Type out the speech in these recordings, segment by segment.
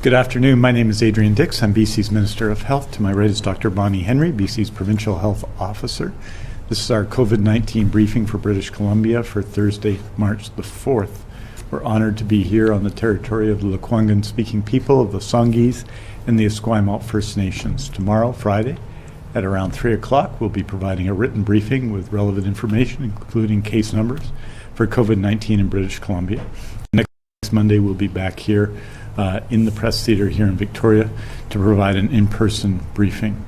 Good afternoon. My name is Adrian Dix. I'm BC's Minister of Health. To my right is Dr. Bonnie Henry, BC's Provincial Health Officer. This is our COVID-19 briefing for British Columbia for Thursday, March the 4th. We're honored to be here on the territory of the Lekwungen-speaking people of the Songhees and the Esquimalt First Nations. Tomorrow, Friday, at around 3 o'clock, we'll be providing a written briefing with relevant information, including case numbers for COVID-19 in British Columbia. Next Monday, we'll be back here in the Press Theatre here in Victoria to provide an in-person briefing.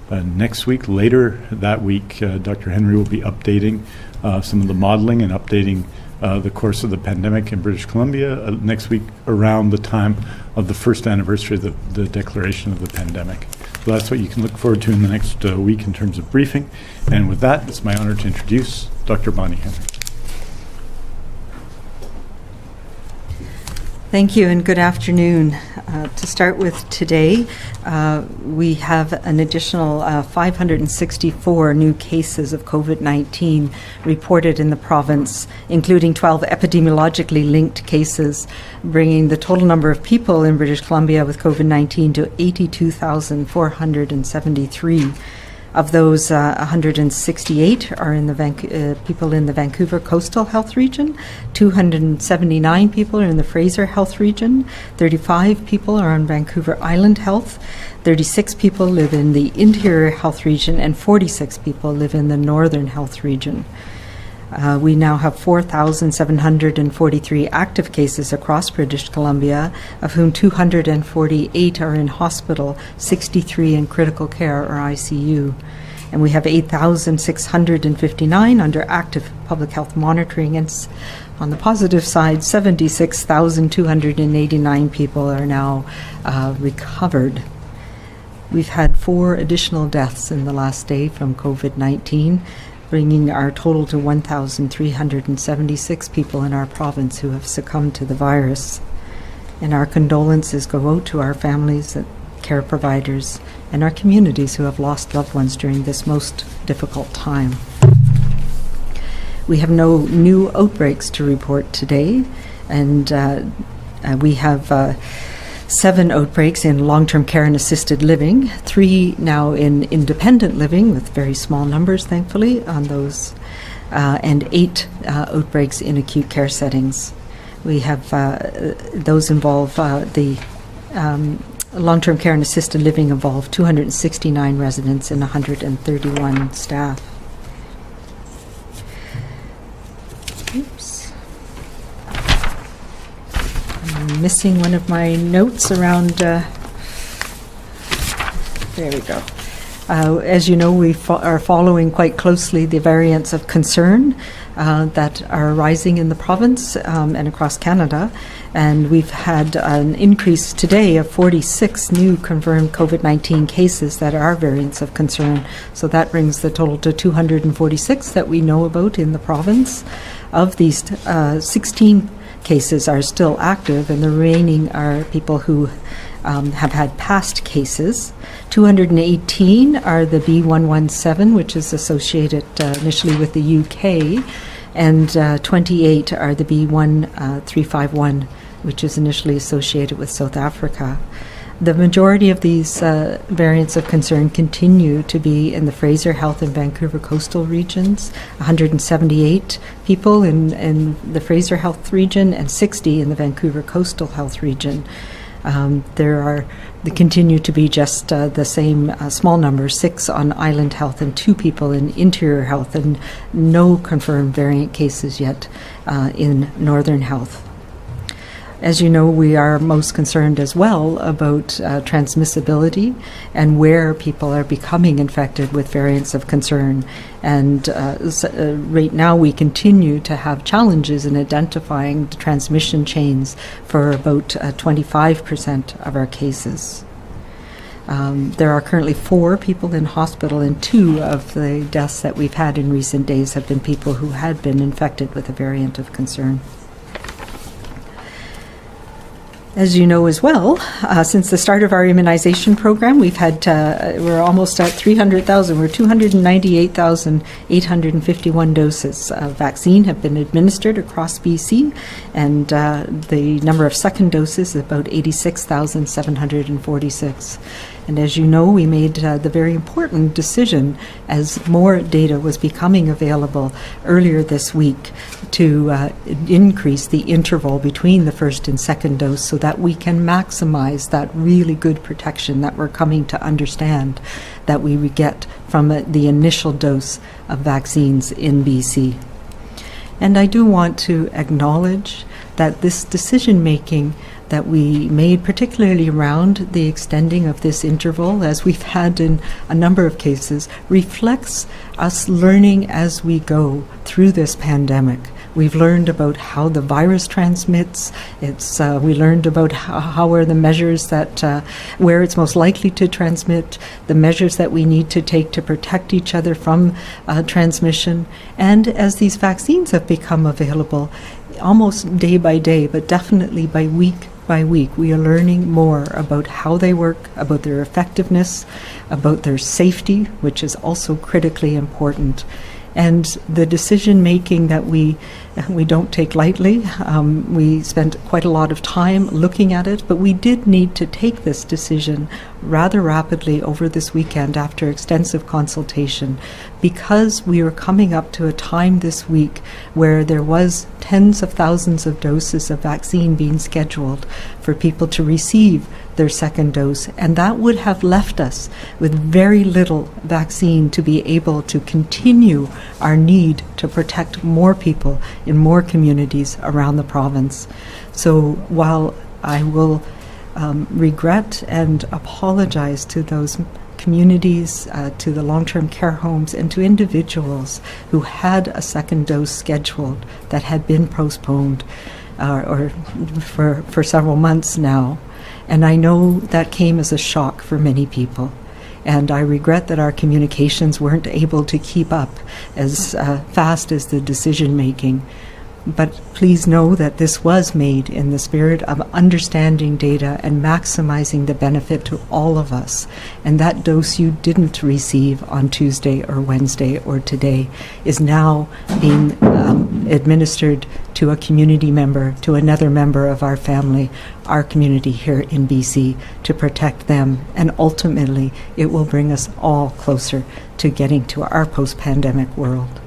Next week, later that week, Dr. Henry will be updating some of the modeling and updating the course of the pandemic in British Columbia next week around the time of the first anniversary of the declaration of the pandemic. So that's what you can look forward to in the next week in terms of briefing. And with that, it's my honor to introduce Dr. Bonnie Henry. Thank you and good afternoon. To start with today, we have an additional 564 new cases of COVID-19 reported in the province, including 12 epidemiologically linked cases, bringing the total number of people in British Columbia with COVID-19 to 82,473. Of those, 168 are in the people in the Vancouver Coastal Health Region, 279 people are in the Fraser Health Region, 35 people are on Vancouver Island Health, 36 people live in the Interior Health Region, and 46 people live in the Northern Health Region. We now have 4,743 active cases across British Columbia, of whom 248 are in hospital, 63 in critical care or ICU. And we have 8,659 under active public health monitoring. And on the positive side, 76,289 people are now recovered. We've had 4 additional deaths in the last day from COVID-19, bringing our total to 1,376 people in our province who have succumbed to the virus. And our condolences go out to our families, care providers, and our communities who have lost loved ones during this most difficult time. We have no new outbreaks to report today, and we have 7 outbreaks in long-term care and assisted living, 3 now in independent living, with very small numbers, thankfully, on those, and 8 outbreaks in acute care settings. We have those involve the long-term care and assisted living involve 269 residents and 131 staff. Oops. Missing one of my notes around, there we go. As you know, we are following quite closely the variants of concern that are rising in the province and across Canada. And we've had an increase today of 46 new confirmed COVID-19 cases that are variants of concern. So that brings the total to 246 that we know about in the province. Of these, 16 cases are still active, and the remaining are people who have had past cases. 218 are the B117, which is associated initially with the UK, and 28 are the B1351, which is initially associated with South Africa. The majority of these variants of concern continue to be in the Fraser Health and Vancouver Coastal regions, 178 people in the Fraser Health region and 60 in the Vancouver Coastal Health region. There continue to be just the same small numbers, 6 on Island Health and 2 people in Interior Health, and no confirmed variant cases yet in Northern Health. As you know, we are most concerned as well about transmissibility and where people are becoming infected with variants of concern. And right now we continue to have challenges in identifying the transmission chains for about 25% of our cases. There are currently 4 people in hospital, and 2 of the deaths that we've had in recent days have been people who had been infected with a variant of concern. As you know as well, since the start of our immunization program, we're almost at 300,000. We're 298,851 doses of vaccine have been administered across BC, and the number of second doses is about 86,746. And as you know, we made the very important decision as more data was becoming available earlier this week to increase the interval between the first and second dose so that we can maximize that really good protection that we're coming to understand that we would get from the initial dose of vaccines in BC. And I do want to acknowledge that this decision-making that we made, particularly around the extending of this interval, as we've had in a number of cases, reflects us learning as we go through this pandemic. We've learned about how the virus transmits. We learned about how are the measures that, where it's most likely to transmit, the measures that we need to take to protect each other from transmission. And as these vaccines have become available, almost day by day, but definitely by week, we are learning more about how they work, about their effectiveness, about their safety, which is also critically important. And the decision making that we don't take lightly. We spent quite a lot of time looking at it, but we did need to take this decision rather rapidly over this weekend after extensive consultation, because we were coming up to a time this week where there was tens of thousands of doses of vaccine being scheduled for people to receive their second dose, and that would have left us with very little vaccine to be able to continue our need to protect more people in more communities around the province. So while I will regret and apologize to those communities, to the long-term care homes, and to individuals who had a second dose scheduled that had been postponed or for several months now. And I know that came as a shock for many people. And I regret that our communications weren't able to keep up as fast as the decision making. But please know that this was made in the spirit of understanding data and maximizing the benefit to all of us. And that dose you didn't receive on Tuesday or Wednesday or today is now being administered to a community member, to another member of our family, our community here in BC, to protect them. And ultimately, it will bring us all closer to getting to our post-pandemic world.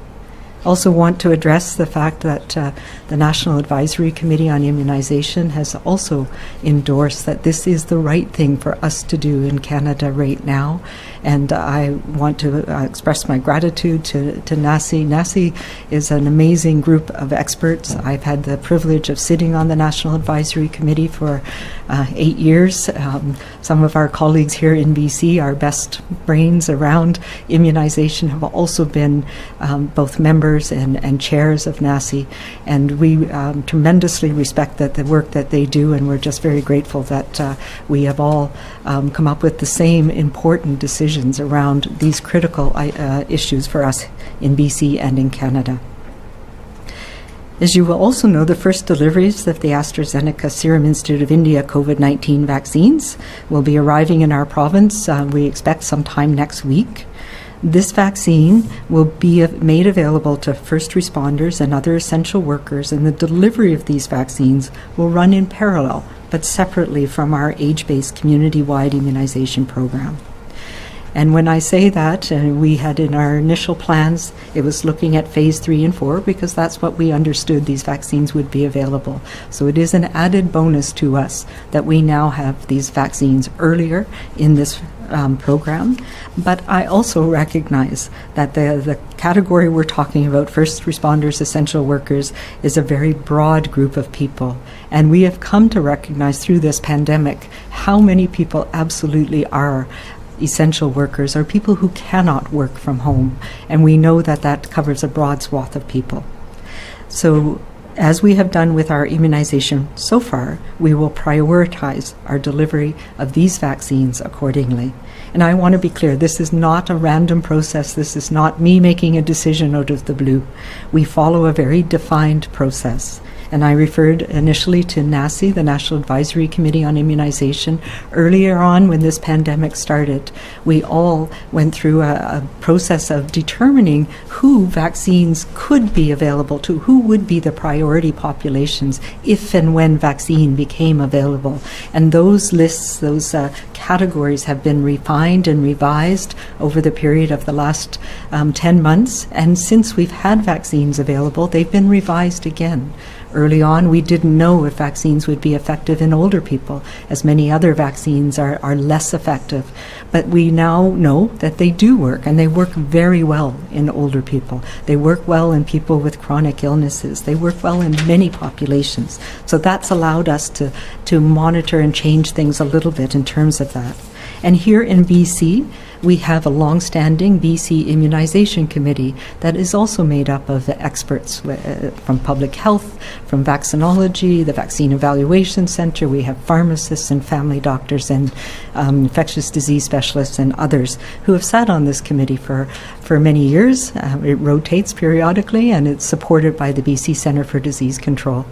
Also want to address the fact that the National Advisory Committee on Immunization has also endorsed that this is the right thing for us to do in Canada right now. And I want to express my gratitude to NACI. NACI is an amazing group of experts. I've had the privilege of sitting on the National Advisory Committee for 8 years. Some of our colleagues here in BC, our best brains around immunization, have also been both members and chairs of NACI, and we tremendously respect the work that they do, and we're just very grateful that we have all come up with the same important decisions around these critical issues for us in BC and in Canada. As you will also know, the first deliveries of the AstraZeneca Serum Institute of India COVID-19 vaccines will be arriving in our province, we expect sometime next week. This vaccine will be made available to first responders and other essential workers, and the delivery of these vaccines will run in parallel, but separately from our age-based community-wide immunization program. And when I say that, we had in our initial plans, it was looking at phase 3 and 4, because that's what we understood these vaccines would be available. So it is an added bonus to us that we now have these vaccines earlier in this program. But I also recognize that the category we're talking about, first responders, essential workers, is a very broad group of people. And we have come to recognize through this pandemic how many people absolutely are essential workers, or people who cannot work from home. And we know that that covers a broad swath of people. So as we have done with our immunization so far, we will prioritize our delivery of these vaccines accordingly. And I want to be clear, this is not a random process. This is not me making a decision out of the blue. We follow a very defined process. And I referred initially to NACI, the National Advisory Committee on Immunization. Earlier on, when this pandemic started, we all went through a process of determining who vaccines could be available to, who would be the priority populations if and when vaccine became available. And those lists, those categories have been refined and revised over the period of the last 10 months. And since we've had vaccines available, they've been revised again. Early on, we didn't know if vaccines would be effective in older people, as many other vaccines are less effective. But we now know that they do work, and they work very well in older people. They work well in people with chronic illnesses. They work well in many populations. So that's allowed us to monitor and change things a little bit in terms of that. And here in BC, we have a long-standing BC Immunization Committee that is also made up of experts from public health, from vaccinology, the Vaccine Evaluation Centre. We have pharmacists and family doctors and infectious disease specialists and others who have sat on this committee for many years. It rotates periodically, and it's supported by the BC Centre for Disease Control.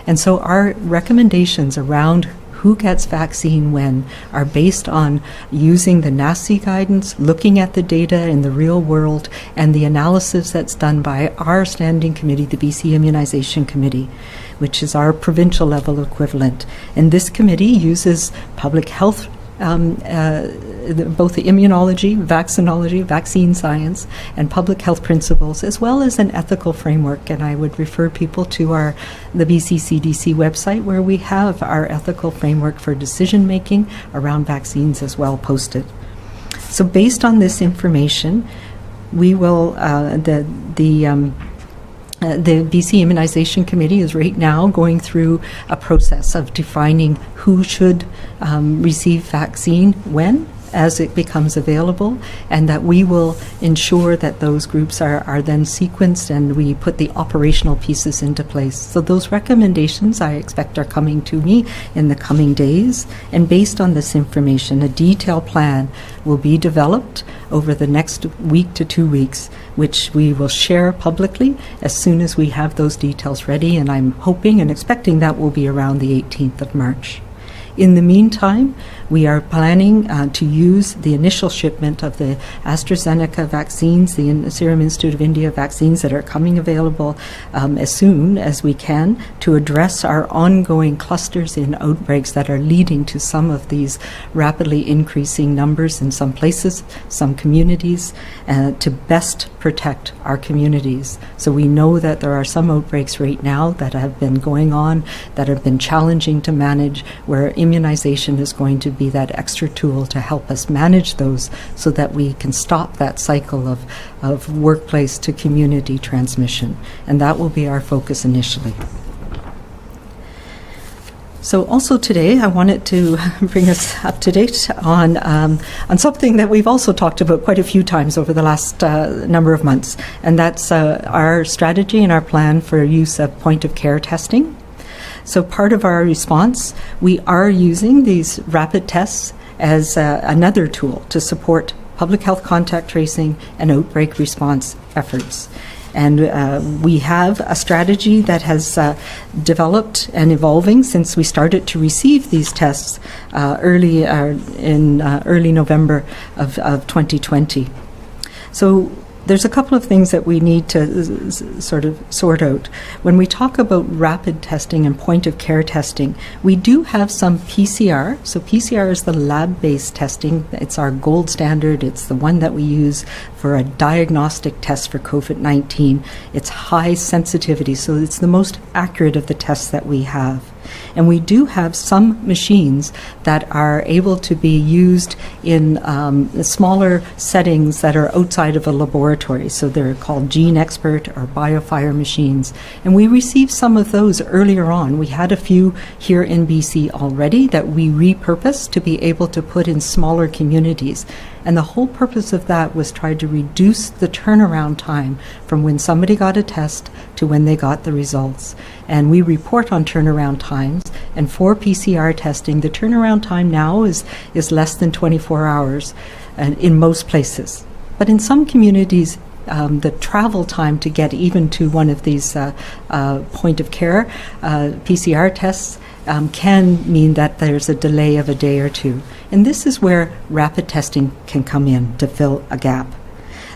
And so our recommendations around who gets vaccine when are based on using the NACI guidance, looking at the data in the real world, and the analysis that's done by our standing committee, the BC Immunization Committee, which is our provincial level equivalent. And this committee uses public health, both the immunology, vaccinology, vaccine science, and public health principles, as well as an ethical framework. And I would refer people to the BC CDC website, where we have our ethical framework for decision making around vaccines as well posted. So based on this information, we will the BC Immunization Committee is right now going through a process of defining who should receive vaccine when, as it becomes available, and that we will ensure that those groups are then sequenced and we put the operational pieces into place. So those recommendations I expect are coming to me in the coming days, and based on this information, a detailed plan will be developed over the next week to 2 weeks, which we will share publicly as soon as we have those details ready, and I'm hoping and expecting that will be around the 18th of March. In the meantime, we are planning to use the initial shipment of the AstraZeneca vaccines, the Serum Institute of India vaccines that are coming available as soon as we can, to address our ongoing clusters in outbreaks that are leading to some of these rapidly increasing numbers in some places, some communities, to best protect our communities. So we know that there are some outbreaks right now that have been going on, that have been challenging to manage, where immunization is going to be that extra tool to help us manage those, so that we can stop that cycle of workplace to community transmission. And that will be our focus initially. So also today, I wanted to bring us up to date on something that we've also talked about quite a few times over the last number of months, and that's our strategy and our plan for use of point-of-care testing. So part of our response, we are using these rapid tests as another tool to support public health contact tracing and outbreak response efforts. And we have a strategy that has developed and evolving since we started to receive these tests early November of 2020. So there's a couple of things that we need to sort out. When we talk about rapid testing and point-of-care testing, we do have some PCR. So PCR is the lab-based testing. It's our gold standard. It's the one that we use for a diagnostic test for COVID-19. It's high sensitivity, so it's the most accurate of the tests that we have. And we do have some machines that are able to be used in smaller settings that are outside of a laboratory. So they're called Gene Expert or BioFire machines. And we received some of those earlier on. We had a few here in BC already that we repurposed to be able to put in smaller communities. And the whole purpose of that was try to reduce the turnaround time from when somebody got a test to when they got the results. And we report on turnaround times. And for PCR testing, the turnaround time now is less than 24 hours in most places. But in some communities, the travel time to get even to one of these point of care PCR tests can mean that there's a delay of a day or two. And this is where rapid testing can come in to fill a gap.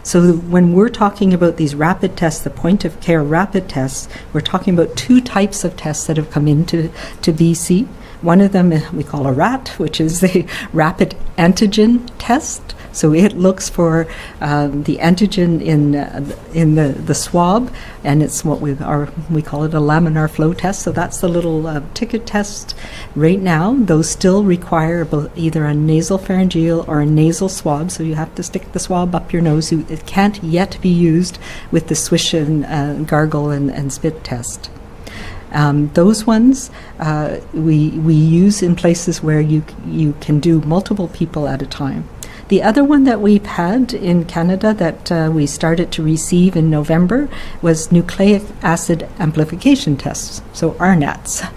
So when we're talking about these rapid tests, the point of care rapid tests, we're talking about two types of tests that have come into BC. One of them we call a RAT, which is the rapid antigen test. So it looks for the antigen in the swab, and it's what we call it a laminar flow test. So that's the little ticket test. Right now, those still require either a nasal pharyngeal or a nasal swab. So you have to stick the swab up your nose. It can't yet be used with the swish and gargle and spit test. Those ones we use in places where you can do multiple people at a time. The other one that we've had in Canada that we started to receive in November was nucleic acid amplification tests, so RNATs.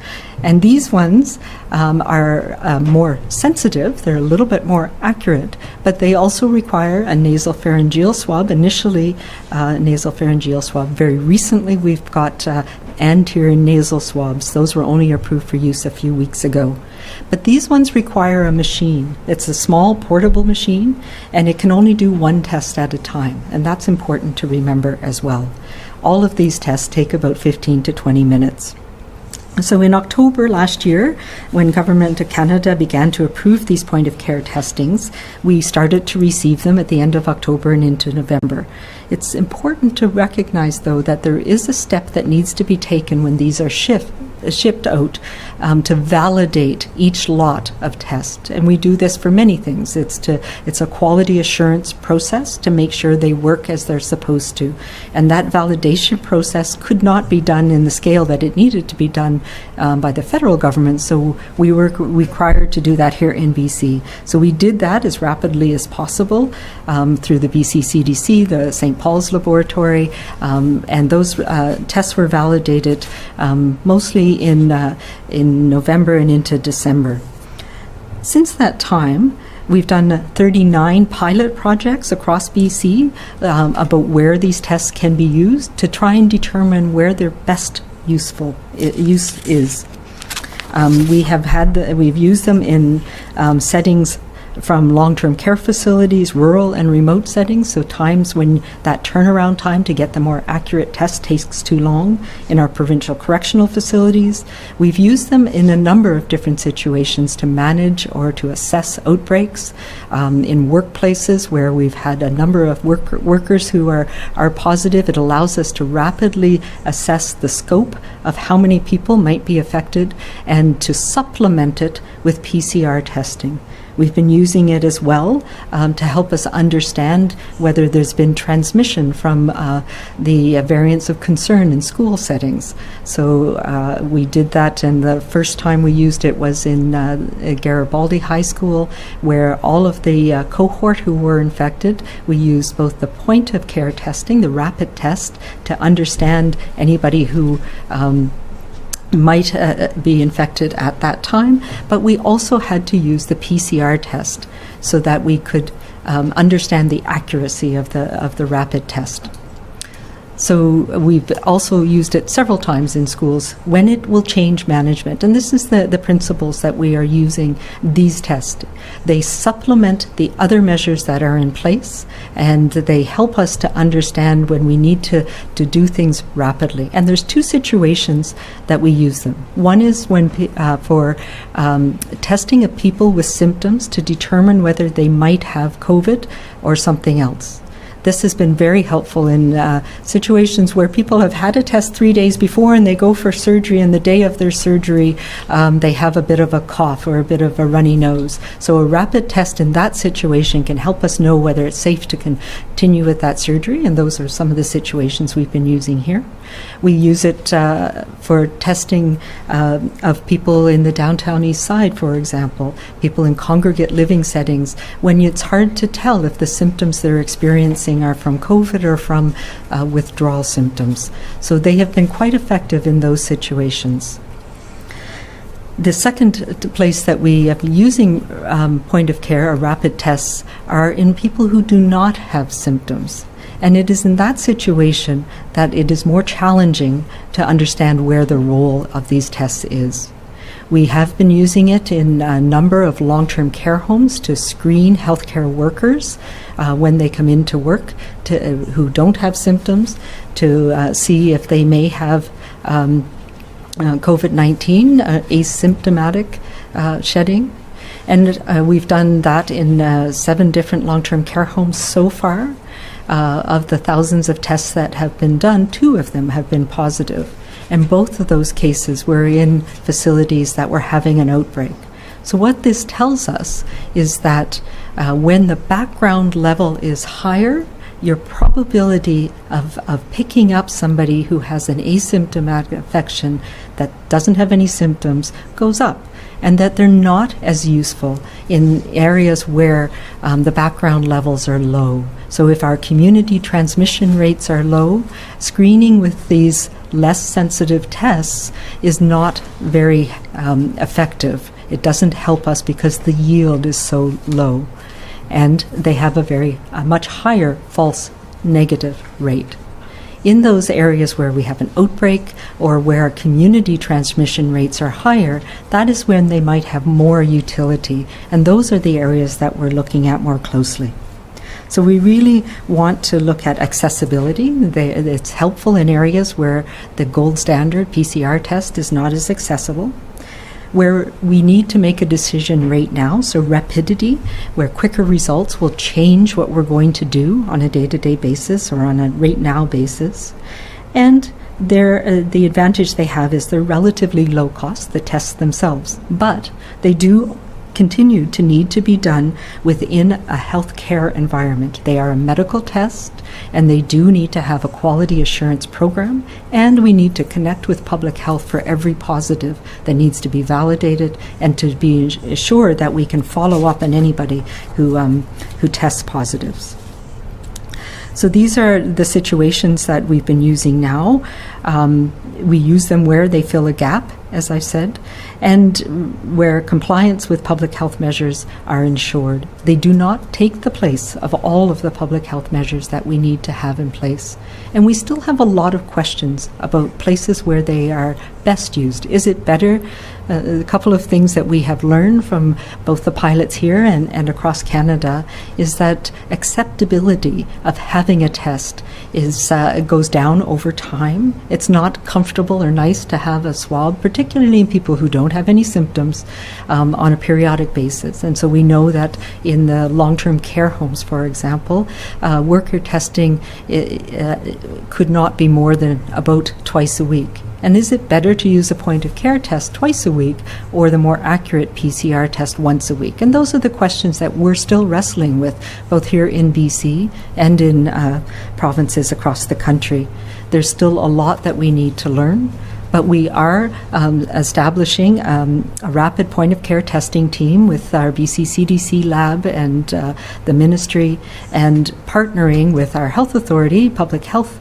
And these ones are more sensitive, they're a little bit more accurate, but they also require a nasal pharyngeal swab. Initially, nasal pharyngeal swab. Very recently, we've got anterior nasal swabs. Those were only approved for use a few weeks ago. But these ones require a machine. It's a small portable machine, and it can only do one test at a time, and that's important to remember as well. All of these tests take about 15 to 20 minutes. So in October last year, when Government of Canada began to approve these point-of-care testings, we started to receive them at the end of October and into November. It's important to recognize, though, that there is a step that needs to be taken when these are shipped out to validate each lot of tests. And we do this for many things. It's a quality assurance process to make sure they work as they're supposed to. And that validation process could not be done in the scale that it needed to be done by the federal government. So we were required to do that here in BC. So we did that as rapidly as possible through the BC CDC, the St. Paul's Laboratory, and those tests were validated mostly in November and into December. Since that time, we've done 39 pilot projects across BC about where these tests can be used to try and determine where their best use is. We've used them in settings from long-term care facilities, rural and remote settings, so times when that turnaround time to get the more accurate test takes too long in our provincial correctional facilities. We've used them in a number of different situations to manage or to assess outbreaks in workplaces where we've had a number of workers who are positive. It allows us to rapidly assess the scope of how many people might be affected and to supplement it with PCR testing. We've been using it as well to help us understand whether there's been transmission from the variants of concern in school settings. So we did that, and the first time we used it was in Garibaldi High School, where all of the cohort who were infected, we used both the point of care testing, the rapid test, to understand anybody who might be infected at that time, but we also had to use the PCR test so that we could understand the accuracy of the rapid test. So we've also used it several times in schools when it will change management. And this is the principles that we are using these tests. They supplement the other measures that are in place, and they help us to understand when we need to do things rapidly. And there's two situations that we use them. One is when for testing of people with symptoms to determine whether they might have COVID or something else. This has been very helpful in situations where people have had a test 3 days before and they go for surgery, and the day of their surgery they have a bit of a cough or a bit of a runny nose. So a rapid test in that situation can help us know whether it's safe to continue with that surgery, and those are some of the situations we've been using here. We use it for testing of people in the downtown east side, for example, people in congregate living settings, when it's hard to tell if the symptoms they're experiencing are from COVID or from withdrawal symptoms. So they have been quite effective in those situations. The second place that we are using point of care or rapid tests are in people who do not have symptoms. And it is in that situation that it is more challenging to understand where the role of these tests is. We have been using it in a number of long-term care homes to screen healthcare workers when they come into work who don't have symptoms, to see if they may have COVID-19, asymptomatic shedding. And we've done that in 7 different long-term care homes so far. Of the thousands of tests that have been done, 2 of them have been positive. And both of those cases were in facilities that were having an outbreak. So what this tells us is that when the background level is higher, your probability of picking up somebody who has an asymptomatic infection that doesn't have any symptoms goes up, and that they're not as useful in areas where the background levels are low. So if our community transmission rates are low, screening with these less sensitive tests is not very effective. It doesn't help us because the yield is so low, and they have a much higher false negative rate. In those areas where we have an outbreak or where community transmission rates are higher, that is when they might have more utility, and those are the areas that we're looking at more closely. So we really want to look at accessibility. It's helpful in areas where the gold standard PCR test is not as accessible, where we need to make a decision right now, so rapidity, where quicker results will change what we're going to do on a day-to-day basis or on a right now basis. And the advantage they have is they're relatively low cost, the tests themselves, but they do continue to need to be done within a healthcare environment. They are a medical test, and they do need to have a quality assurance program, and we need to connect with public health for every positive that needs to be validated, and to be assured that we can follow up on anybody who tests positives. So these are the situations that we've been using now. We use them where they fill a gap, as I said, and where compliance with public health measures are ensured. They do not take the place of all of the public health measures that we need to have in place. And we still have a lot of questions about places where they are best used. Is it better? A couple of things that we have learned from both the pilots here and across Canada is that acceptability of having a test goes down over time. It's not comfortable or nice to have a swab, particularly in people who don't have any symptoms, on a periodic basis. And so we know that in the long-term care homes, for example, worker testing could not be more than about twice a week. And is it better to use a point-of-care test twice a week or the more accurate PCR test once a week? And those are the questions that we're still wrestling with, both here in BC and in provinces across the country. There's still a lot that we need to learn, but we are establishing a rapid point-of-care testing team with our BC CDC lab and the ministry, and partnering with our health authority, public health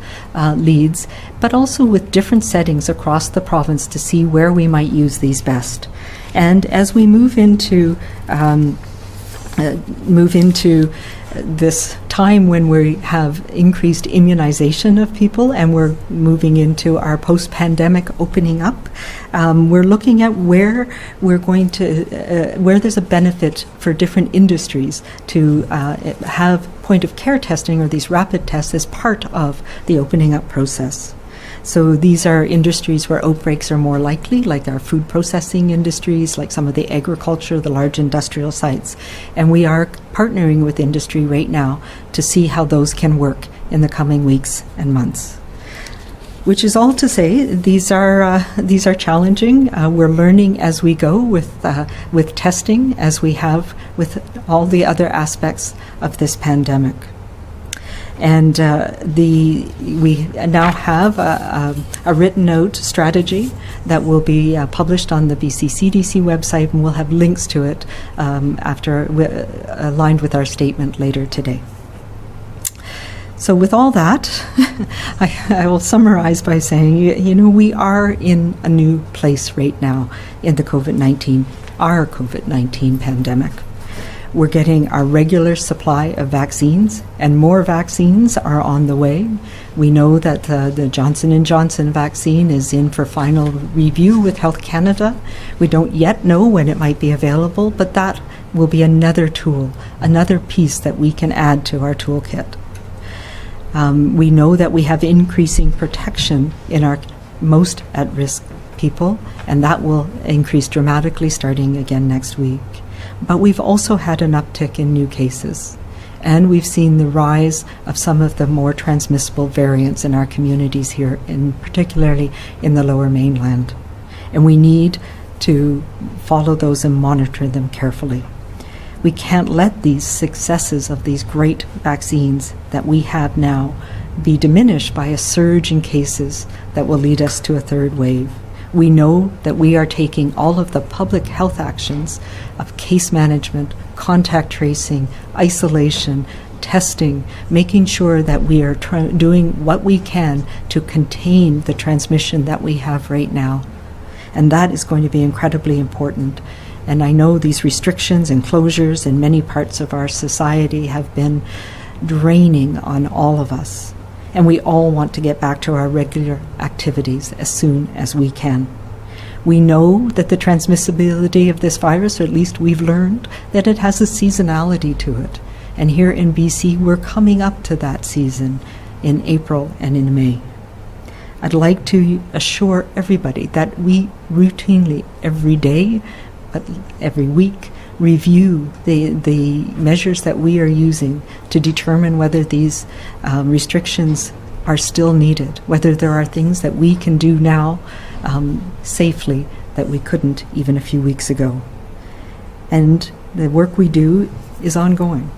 leads, but also with different settings across the province to see where we might use these best. And as we move into this time when we have increased immunization of people and we're moving into our post-pandemic opening up, we're looking at where we're going to, where there's a benefit for different industries to have point-of-care testing or these rapid tests as part of the opening up process. So these are industries where outbreaks are more likely, like our food processing industries, like some of the agriculture, the large industrial sites. And we are partnering with industry right now to see how those can work in the coming weeks and months. Which is all to say, these are challenging. We're learning as we go with testing, as we have with all the other aspects of this pandemic. And we now have a written out strategy that will be published on the BC CDC website, and we'll have links to it aligned with our statement later today. So with all that, I will summarize by saying, we are in a new place right now in the COVID-19 pandemic. We're getting our regular supply of vaccines, and more vaccines are on the way. We know that the Johnson & Johnson vaccine is in for final review with Health Canada. We don't yet know when it might be available, but that will be another tool, another piece that we can add to our toolkit. We know that we have increasing protection in our most at-risk people, and that will increase dramatically starting again next week. But we've also had an uptick in new cases, and we've seen the rise of some of the more transmissible variants in our communities here, particularly in the Lower Mainland. And we need to follow those and monitor them carefully. We can't let these successes of these great vaccines that we have now be diminished by a surge in cases that will lead us to a third wave. We know that we are taking all of the public health actions of case management, contact tracing, isolation, testing, making sure that we are doing what we can to contain the transmission that we have right now. And that is going to be incredibly important. And I know these restrictions and closures in many parts of our society have been draining on all of us. And we all want to get back to our regular activities as soon as we can. We know that the transmissibility of this virus, or at least we've learned, that it has a seasonality to it. And here in BC, we're coming up to that season in April and in May. I'd like to assure everybody that we routinely, every day, but every week, review the measures that we are using to determine whether these restrictions are still needed, whether there are things that we can do now safely that we couldn't even a few weeks ago. And the work we do is ongoing.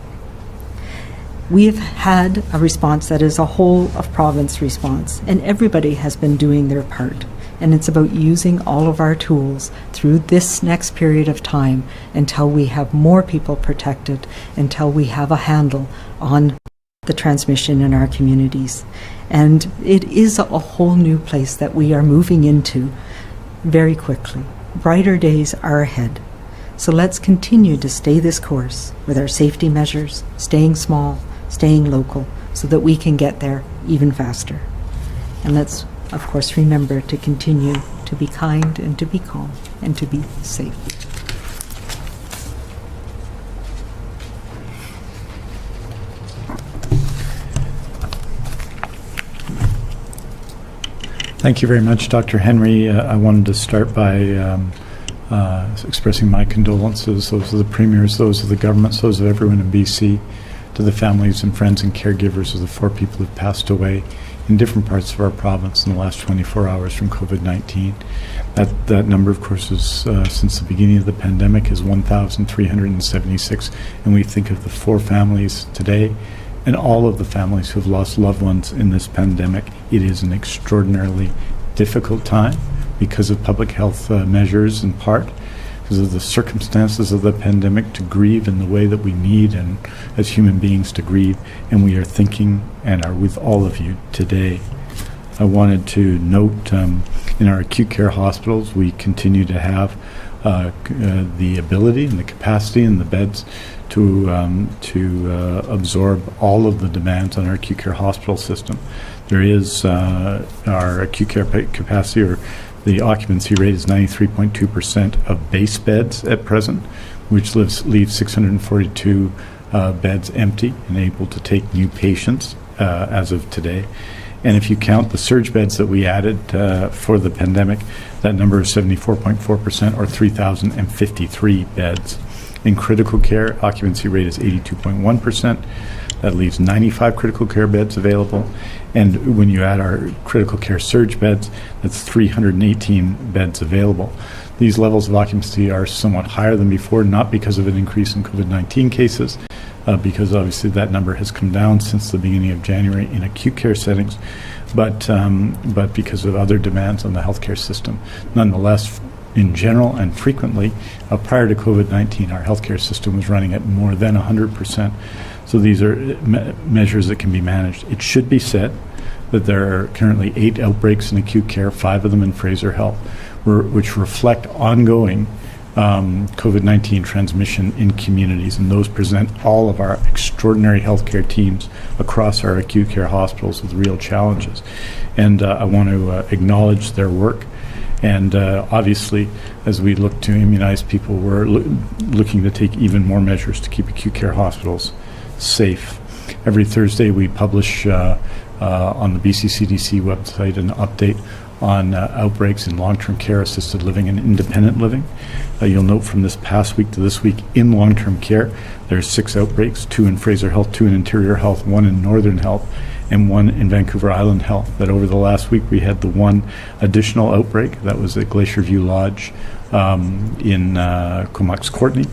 We have had a response that is a whole of province response, and everybody has been doing their part. And it's about using all of our tools through this next period of time until we have more people protected, until we have a handle on the transmission in our communities. And it is a whole new place that we are moving into very quickly. Brighter days are ahead. So let's continue to stay this course with our safety measures, staying small, staying local, so that we can get there even faster. And let's, of course, remember to continue to be kind and to be calm and to be safe. Thank you very much, Dr. Henry. I wanted to start by expressing my condolences. Those of the premiers, those of the governments, those of everyone in BC, to the families and friends and caregivers of the 4 people who have passed away in different parts of our province in the last 24 hours from COVID-19. That number, of course, is since the beginning of the pandemic is 1,376, and we think of the 4 families today and all of the families who have lost loved ones in this pandemic. It is an extraordinarily difficult time because of public health measures, in part because of the circumstances of the pandemic, to grieve in the way that we need and as human beings to grieve, and we are thinking and are with all of you today. I wanted to note in our acute care hospitals we continue to have the ability and the capacity and the beds to absorb all of the demands on our acute care hospital system. There is our acute care capacity, or the occupancy rate, is 93.2% of base beds at present, which leaves 642 beds empty and able to take new patients as of today. And if you count the surge beds that we added for the pandemic, that number is 74.4%, or 3,053 beds. In critical care, occupancy rate is 82.1%. That leaves 95 critical care beds available. And when you add our critical care surge beds, that's 318 beds available. These levels of occupancy are somewhat higher than before, not because of an increase in COVID-19 cases, because obviously that number has come down since the beginning of January in acute care settings, but because of other demands on the healthcare system. Nonetheless, in general and frequently, prior to COVID-19, our healthcare system was running at more than 100%. So these are measures that can be managed. It should be said that there are currently 8 outbreaks in acute care, 5 of them in Fraser Health, which reflect ongoing COVID-19 transmission in communities, and those present all of our extraordinary healthcare teams across our acute care hospitals with real challenges. And I want to acknowledge their work. And obviously, as we look to immunize people, we're looking to take even more measures to keep acute care hospitals safe. Every Thursday, we publish on the BC CDC website an update on outbreaks in long-term care, assisted living, and independent living. You'll note from this past week to this week in long-term care, there's 6 outbreaks, 2 in Fraser Health, 2 in Interior Health, 1 in Northern Health, and 1 in Vancouver Island Health. That over the last week we had the 1 additional outbreak that was at Glacier View Lodge in Comox Courtney,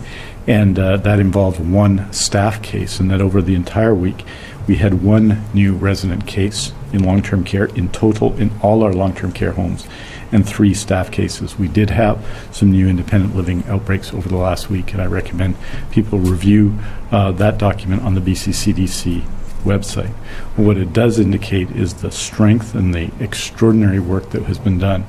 and that involved 1 staff case, and that over the entire week we had 1 new resident case in long-term care in total in all our long-term care homes, and 3 staff cases. We did have some new independent living outbreaks over the last week, and I recommend people review that document on the BC CDC website. What it does indicate is the strength and the extraordinary work that has been done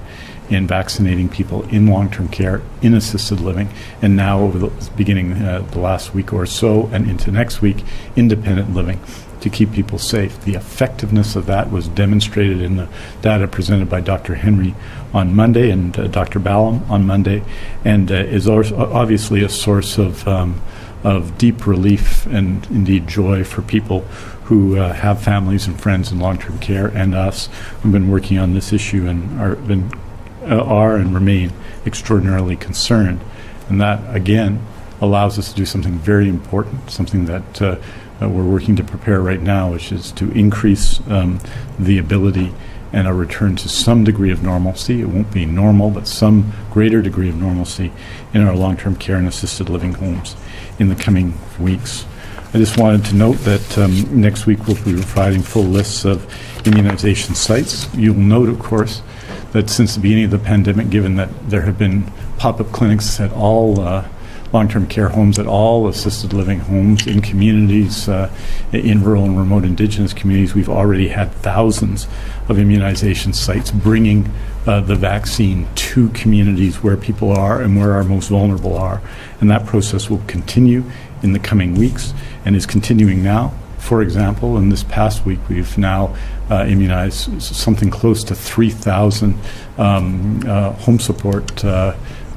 in vaccinating people in long-term care, in assisted living, and now over the beginning the last week or so and into next week, independent living, to keep people safe. The effectiveness of that was demonstrated in the data presented by Dr. Henry on Monday and Dr. Ballum on Monday, and is obviously a source of deep relief and indeed joy for people who have families and friends in long-term care, and us who've been working on this issue and are and remain extraordinarily concerned. And that, again, allows us to do something very important, something that we're working to prepare right now, which is to increase the ability and a return to some degree of normalcy. It won't be normal, but some greater degree of normalcy in our long-term care and assisted living homes in the coming weeks. I just wanted to note that next week we'll be providing full lists of immunization sites. You'll note, of course, that since the beginning of the pandemic, given that there have been pop-up clinics at all long-term care homes, at all assisted living homes, in communities, in rural and remote Indigenous communities, we've already had thousands of immunization sites bringing the vaccine to communities where people are and where our most vulnerable are. And that process will continue in the coming weeks and is continuing now. For example, in this past week, we've now immunized something close to 3,000 home support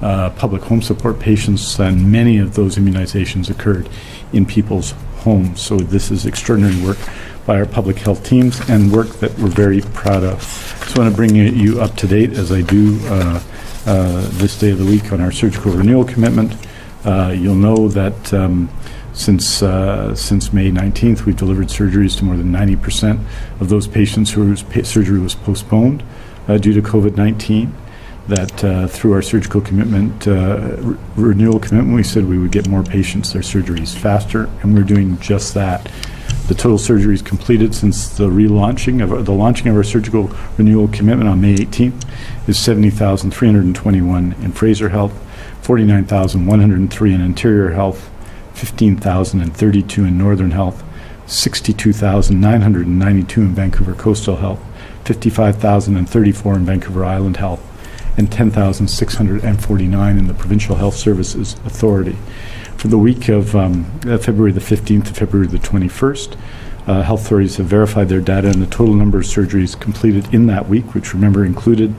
public home support patients, and many of those immunizations occurred in people's homes. So this is extraordinary work by our public health teams and work that we're very proud of. Just want to bring you up to date, as I do this day of the week, on our surgical renewal commitment. You'll know that since May 19th, we've delivered surgeries to more than 90% of those patients whose surgery was postponed due to COVID-19. That through our surgical commitment, renewal commitment, we said we would get more patients their surgeries faster, and we're doing just that. The total surgeries completed since the launching of our surgical renewal commitment on May 18th is 70,321 in Fraser Health, 49,103 in Interior Health, 15,032 in Northern Health, 62,992 in Vancouver Coastal Health, 55,034 in Vancouver Island Health, and 10,649 in the Provincial Health Services Authority. For the week of February the 15th to February the 21st, health authorities have verified their data, and the total number of surgeries completed in that week, which remember included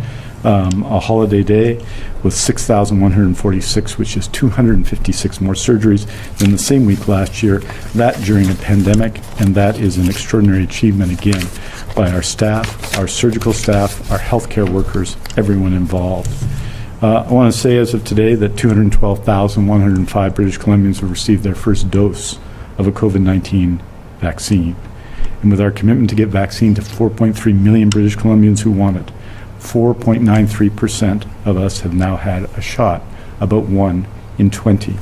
a holiday day, with 6,146, which is 256 more surgeries than the same week last year, that during a pandemic, and that is an extraordinary achievement again by our staff, our surgical staff, our healthcare workers, everyone involved. I want to say as of today that 212,105 British Columbians have received their first dose of a COVID-19 vaccine. And with our commitment to get vaccine to 4.3 million British Columbians who want it, 4.93% of us have now had a shot, about 1 in 20.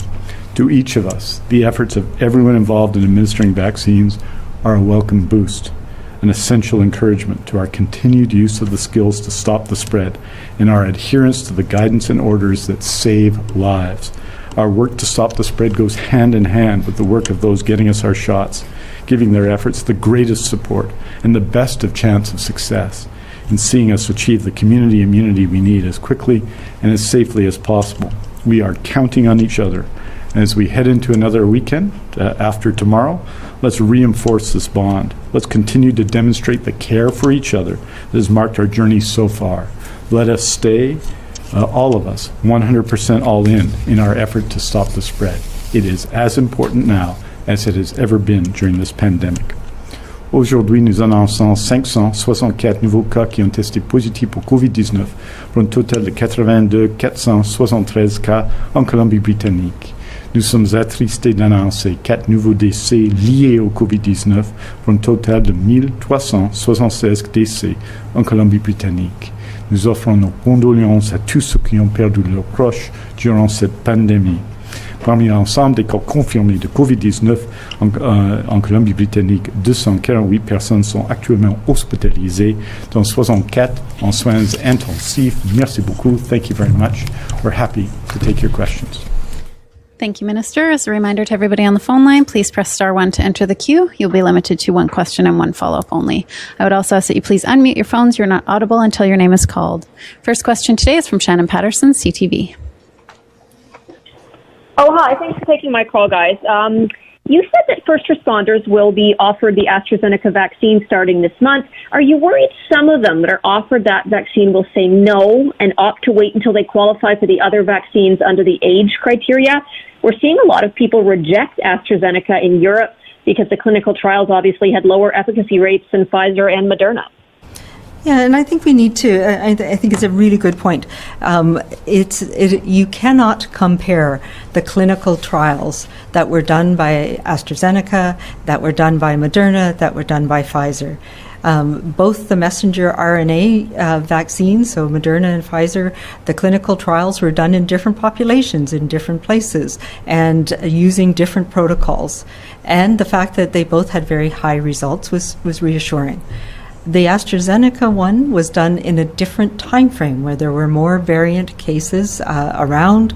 To each of us, the efforts of everyone involved in administering vaccines are a welcome boost, an essential encouragement to our continued use of the skills to stop the spread and our adherence to the guidance and orders that save lives. Our work to stop the spread goes hand in hand with the work of those getting us our shots, giving their efforts the greatest support and the best of chance of success in seeing us achieve the community immunity we need as quickly and as safely as possible. We are counting on each other. As we head into another weekend after tomorrow, let's reinforce this bond. Let's continue to demonstrate the care for each other that has marked our journey so far. Let us stay, all of us, 100% all in our effort to stop the spread. It is as important now as it has ever been during this pandemic. Aujourd'hui, nous annonçons 564 nouveaux cas qui ont testé positifs pour COVID-19 pour un total de 82 473 cas en Colombie-Britannique. Nous sommes attristés d'annoncer 4 nouveaux décès liés au COVID-19 pour un total de 1376 décès en Colombie-Britannique. Nous offrons nos condoléances à tous ceux qui ont perdu leurs proches durant cette pandémie. Parmi l'ensemble des cas confirmés de COVID-19 en Colombie-Britannique, 248 personnes sont actuellement hospitalisées, dont 64 en soins intensifs. Merci beaucoup. Thank you very much. We're happy to take your questions. Thank you, Minister. As a reminder to everybody on the phone line, please press star 1 to enter the queue. You'll be limited to one question and one follow-up only. I would also ask that you please unmute your phones. You're not audible until your name is called. First question today is from Shannon Patterson, CTV. Oh, hi. Thanks for taking my call, guys. You said that first responders will be offered the AstraZeneca vaccine starting this month. Are you worried some of them that are offered that vaccine will say no and opt to wait until they qualify for the other vaccines under the age criteria? We're seeing a lot of people reject AstraZeneca in Europe because the clinical trials obviously had lower efficacy rates than Pfizer and Moderna. Yeah, and I think we need to. I think it's a really good point. You cannot compare the clinical trials that were done by AstraZeneca, that were done by Moderna, that were done by Pfizer. Both the messenger RNA vaccines, so Moderna and Pfizer, the clinical trials were done in different populations, in different places, and using different protocols. And the fact that they both had very high results was reassuring. The AstraZeneca one was done in a different time frame where there were more variant cases around.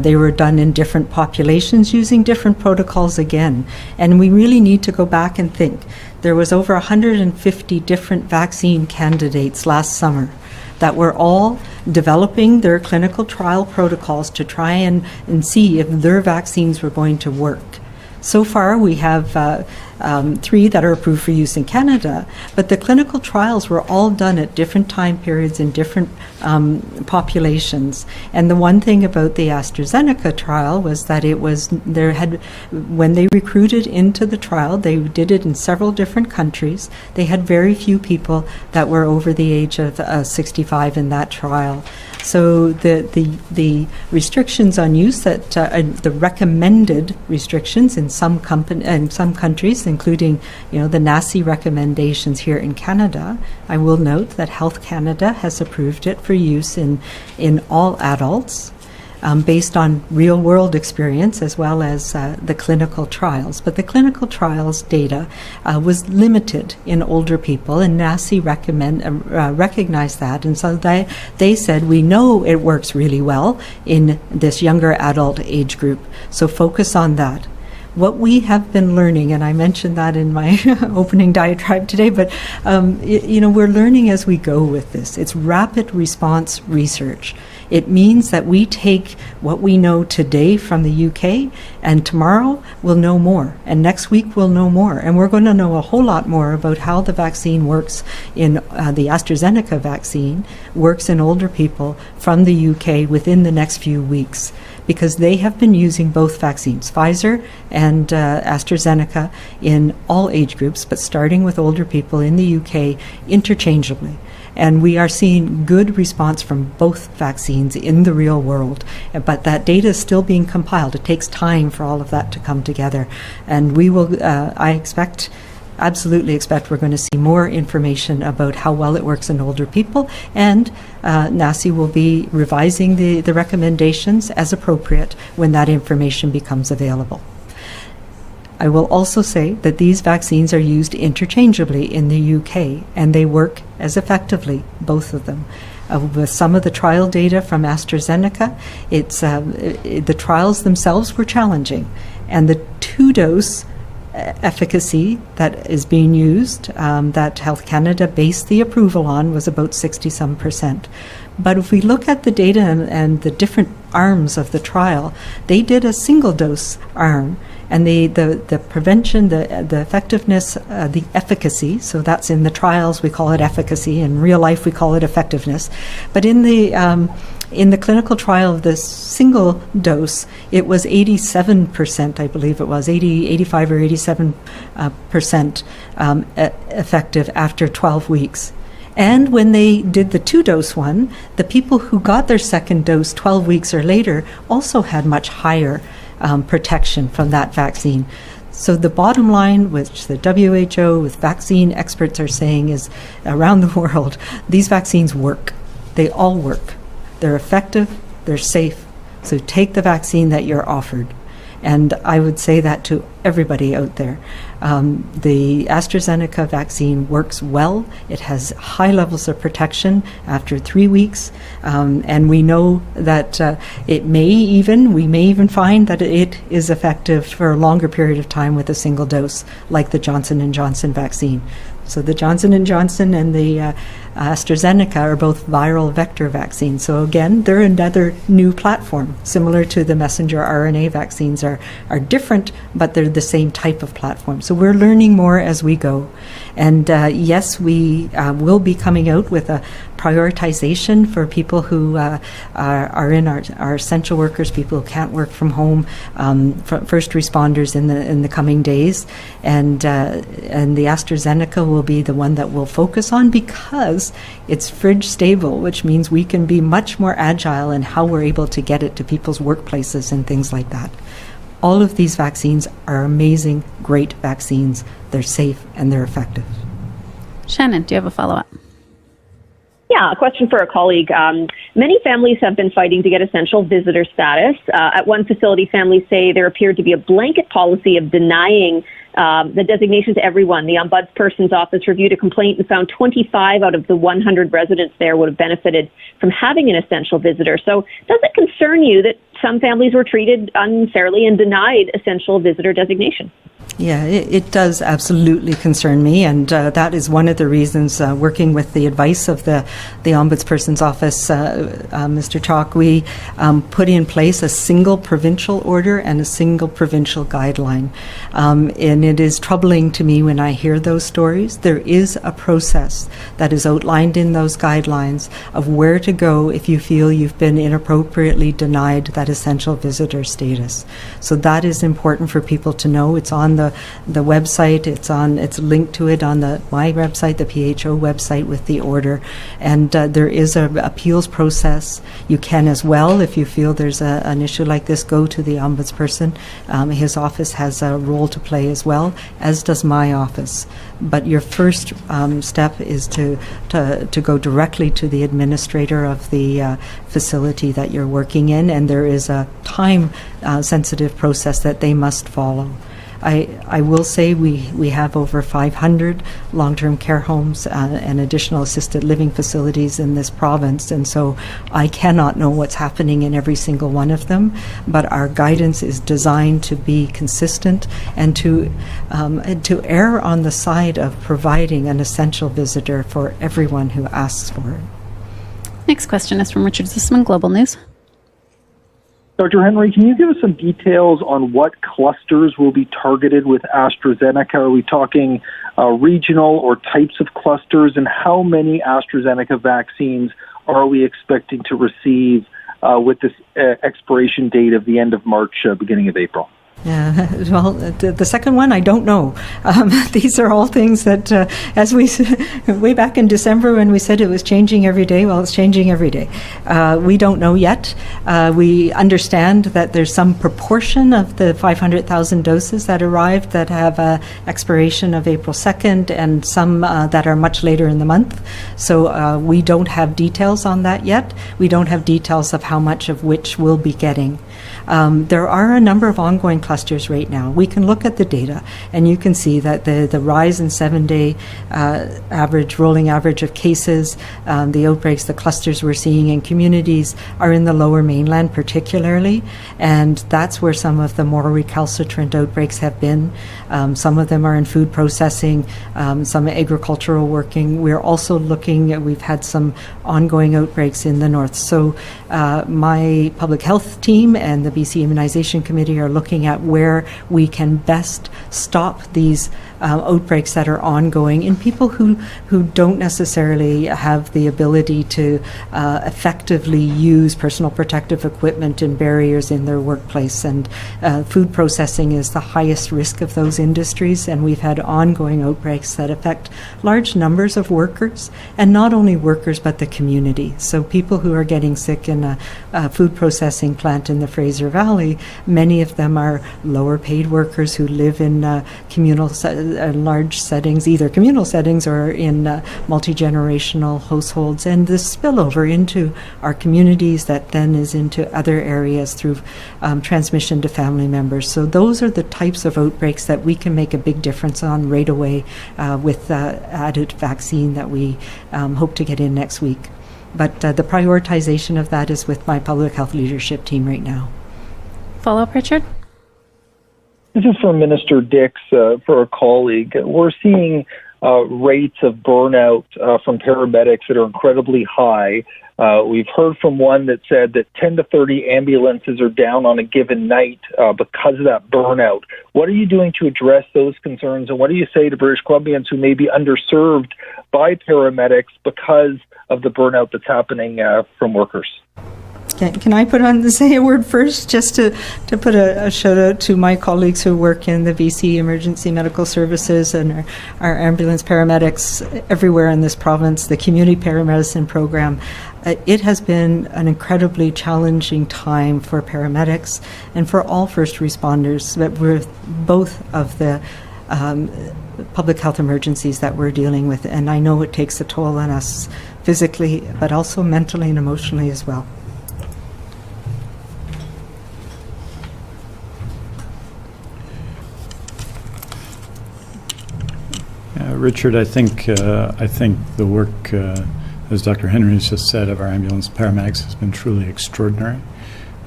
They were done in different populations using different protocols again. And we really need to go back and think. There was over 150 different vaccine candidates last summer that were all developing their clinical trial protocols to try and see if their vaccines were going to work. So far, we have 3 that are approved for use in Canada, but the clinical trials were all done at different time periods in different populations. And the one thing about the AstraZeneca trial was that when they recruited into the trial, they did it in several different countries. They had very few people that were over the age of 65 in that trial. So the restrictions on use that the recommended restrictions in some countries, including the NACI recommendations here in Canada, I will note that Health Canada has approved it for use in all adults. Based on real-world experience as well as the clinical trials. But the clinical trials data was limited in older people, and NACI recognized that. And so they said, we know it works really well in this younger adult age group, so focus on that. What we have been learning, and I mentioned that in my opening diatribe today, but we're learning as we go with this. It's rapid response research. It means that we take what we know today from the UK, and tomorrow we'll know more, and next week we'll know more, and we're going to know a whole lot more about how the vaccine works in the AstraZeneca vaccine works in older people from the UK within the next few weeks, because they have been using both vaccines, Pfizer and AstraZeneca, in all age groups, but starting with older people in the UK interchangeably. And we are seeing good response from both vaccines in the real world. But that data is still being compiled. It takes time for all of that to come together. And we will, absolutely expect we're going to see more information about how well it works in older people. And NACI will be revising the recommendations as appropriate when that information becomes available. I will also say that these vaccines are used interchangeably in the UK, and they work as effectively, both of them. With some of the trial data from AstraZeneca, the trials themselves were challenging, and the 2-dose efficacy that is being used, that Health Canada based the approval on, was about 60-some%. But if we look at the data and the different arms of the trial, they did a single dose arm. And the prevention, the effectiveness, the efficacy, so that's in the trials, we call it efficacy. In real life, we call it effectiveness. But in the clinical trial of this single dose, it was 87%, I believe it was, 85 or 87% effective after 12 weeks. And when they did the 2-dose one, the people who got their second dose 12 weeks or later also had much higher protection from that vaccine. So the bottom line, which the WHO, with vaccine experts are saying, is around the world, these vaccines work. They all work. They're effective, they're safe. So take the vaccine that you're offered. And I would say that to everybody out there. The AstraZeneca vaccine works well. It has high levels of protection after 3 weeks. And we know that we may even find that it is effective for a longer period of time with a single dose, like the Johnson & Johnson vaccine. So the Johnson & Johnson and the AstraZeneca are both viral vector vaccines. So again, they're another new platform, similar to the messenger RNA vaccines are different, but they're the same type of platform. So we're learning more as we go. And yes, we will be coming out with a prioritization for people who are in our essential workers, people who can't work from home, first responders in the coming days. And the AstraZeneca will be the one that we'll focus on because it's fridge stable, which means we can be much more agile in how we're able to get it to people's workplaces and things like that. All of these vaccines are amazing, great vaccines. They're safe and they're effective. Shannon, do you have a follow-up? Yeah, a question for a colleague. Many families have been fighting to get essential visitor status. At one facility, families say there appeared to be a blanket policy of denying the designation to everyone. The Ombudsperson's office reviewed a complaint and found 25 out of the 100 residents there would have benefited from having an essential visitor. So does it concern you that some families were treated unfairly and denied essential visitor designation? Yeah, it does absolutely concern me, and that is one of the reasons, working with the advice of the Ombudsperson's office, Mr. Chalk, we put in place a single provincial order and a single provincial guideline. And it is troubling to me when I hear those stories. There is a process that is outlined in those guidelines of where to go if you feel you've been inappropriately denied that essential visitor status. So that is important for people to know. It's on the website. It's linked to it on my website, the PHO website, with the order. And there is an appeals process. You can as well, if you feel there's an issue like this, go to the Ombudsperson. His office has a role to play as well, as does my office. But your first step is to go directly to the administrator of the facility that you're working in, and there is a time-sensitive process that they must follow. I will say we have over 500 long-term care homes and additional assisted living facilities in this province, and so I cannot know what's happening in every single one of them, but our guidance is designed to be consistent and to err on the side of providing an essential visitor for everyone who asks for it. Next question is from Richard Zisman, Global News. Dr. Henry, can you give us some details on what clusters will be targeted with AstraZeneca? Are we talking regional or types of clusters? And how many AstraZeneca vaccines are we expecting to receive with this expiration date of the end of March, beginning of April? Well, the second one, I don't know. These are all things that, as we way back in December when we said it was changing every day, well, it's changing every day. We don't know yet. We understand that there's some proportion of the 500,000 doses that arrived that have an expiration of April 2nd and some that are much later in the month. So we don't have details on that yet. We don't have details of how much of which we'll be getting. There are a number of ongoing clusters right now. We can look at the data, and you can see that the rise in 7-day rolling average of cases, the outbreaks, the clusters we're seeing in communities are in the Lower Mainland particularly, and that's where some of the more recalcitrant outbreaks have been. Some of them are in food processing, some agricultural working. We're also looking, we've had some ongoing outbreaks in the north. So my public health team and the BC Immunization Committee are looking at where we can best stop these outbreaks that are ongoing in people who don't necessarily have the ability to effectively use personal protective equipment and barriers in their workplace. And food processing is the highest risk of those industries, and we've had ongoing outbreaks that affect large numbers of workers, and not only workers but the community. So people who are getting sick in a food processing plant in the Fraser Valley, many of them are lower paid workers who live in communal large settings, either communal settings or in multi-generational households, and the spillover into our communities that then is into other areas through transmission to family members. So those are the types of outbreaks that we can make a big difference on right away with added vaccine that we hope to get in next week. But the prioritization of that is with my public health leadership team right now. Follow-up, Richard? This is for Minister Dix, for a colleague. We're seeing rates of burnout from paramedics that are incredibly high. We've heard from one that said that 10 to 30 ambulances are down on a given night because of that burnout. What are you doing to address those concerns, and what do you say to British Columbians who may be underserved by paramedics because of the burnout that's happening from workers? Can I say a word first, just to put a shout out to my colleagues who work in the BC Emergency Medical Services and our ambulance paramedics everywhere in this province, the community paramedicine program. It has been an incredibly challenging time for paramedics and for all first responders, but with both of the public health emergencies that we're dealing with. And I know it takes a toll on us physically, but also mentally and emotionally as well. Richard, I think the work, as Dr. Henry has just said, of our ambulance paramedics has been truly extraordinary.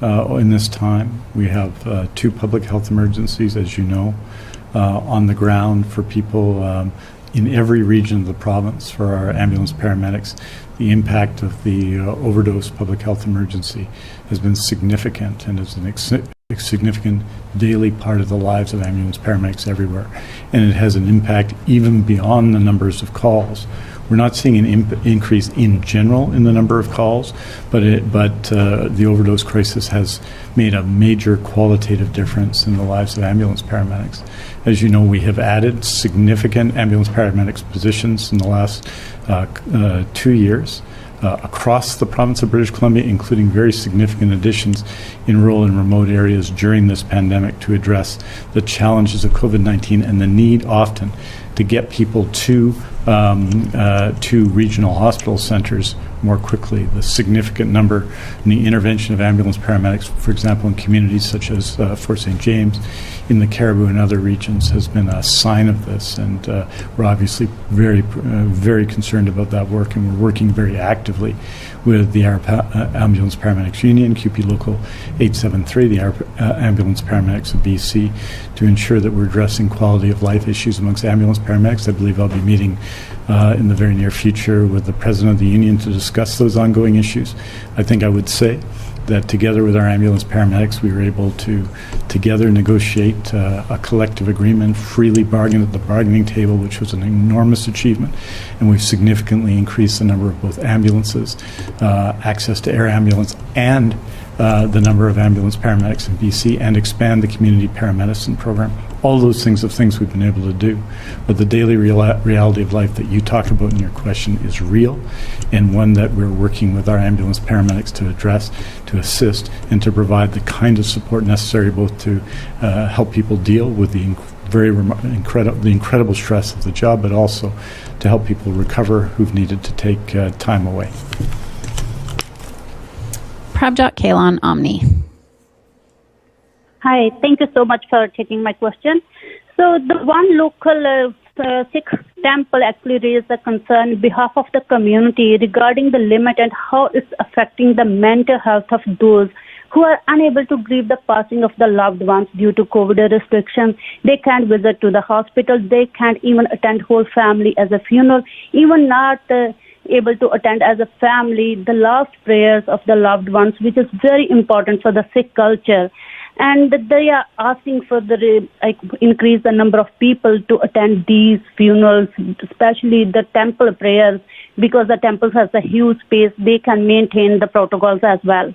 In this time, we have 2 public health emergencies, as you know, on the ground for people in every region of the province for our ambulance paramedics. The impact of the overdose public health emergency has been significant and is a significant daily part of the lives of ambulance paramedics everywhere. And it has an impact even beyond the numbers of calls. We're not seeing an increase in general in the number of calls, but the overdose crisis has made a major qualitative difference in the lives of ambulance paramedics. As you know, we have added significant ambulance paramedics positions in the last 2 years across the province of British Columbia, including very significant additions in rural and remote areas during this pandemic to address the challenges of COVID-19 and the need often to get people to regional hospital centers more quickly. The significant number in the intervention of ambulance paramedics, for example, in communities such as Fort St. James, in the Cariboo and other regions, has been a sign of this, and we're obviously very concerned about that work, and we're working very actively with the Ambulance Paramedics Union, QP Local 873, the Ambulance Paramedics of BC, to ensure that we're addressing quality of life issues amongst ambulance paramedics. I believe I'll be meeting in the very near future with the President of the Union to discuss those ongoing issues. I think I would say that together with our ambulance paramedics, we were able to together negotiate a collective agreement, freely bargain at the bargaining table, which was an enormous achievement. And we've significantly increased the number of both ambulances, access to air ambulance, and the number of ambulance paramedics in BC, and expand the community paramedicine program. All those things we've been able to do. But the daily reality of life that you talked about in your question is real, and one that we're working with our ambulance paramedics to address, to assist, and to provide the kind of support necessary both to help people deal with the incredible stress of the job, but also to help people recover who've needed to take time away. Prabjot Kalan, Omni. Hi, thank you so much for taking my question. So the one local Sikh temple actually raised a concern on behalf of the community regarding the limit and how it's affecting the mental health of those who are unable to grieve the passing of the loved ones due to COVID restrictions. They can't visit to the hospital. They can't even attend whole family as a funeral, even not able to attend as a family the last prayers of the loved ones, which is very important for the Sikh culture. And they are asking for the increase the number of people to attend these funerals, especially the temple prayers, because the temple has a huge space. They can maintain the protocols as well.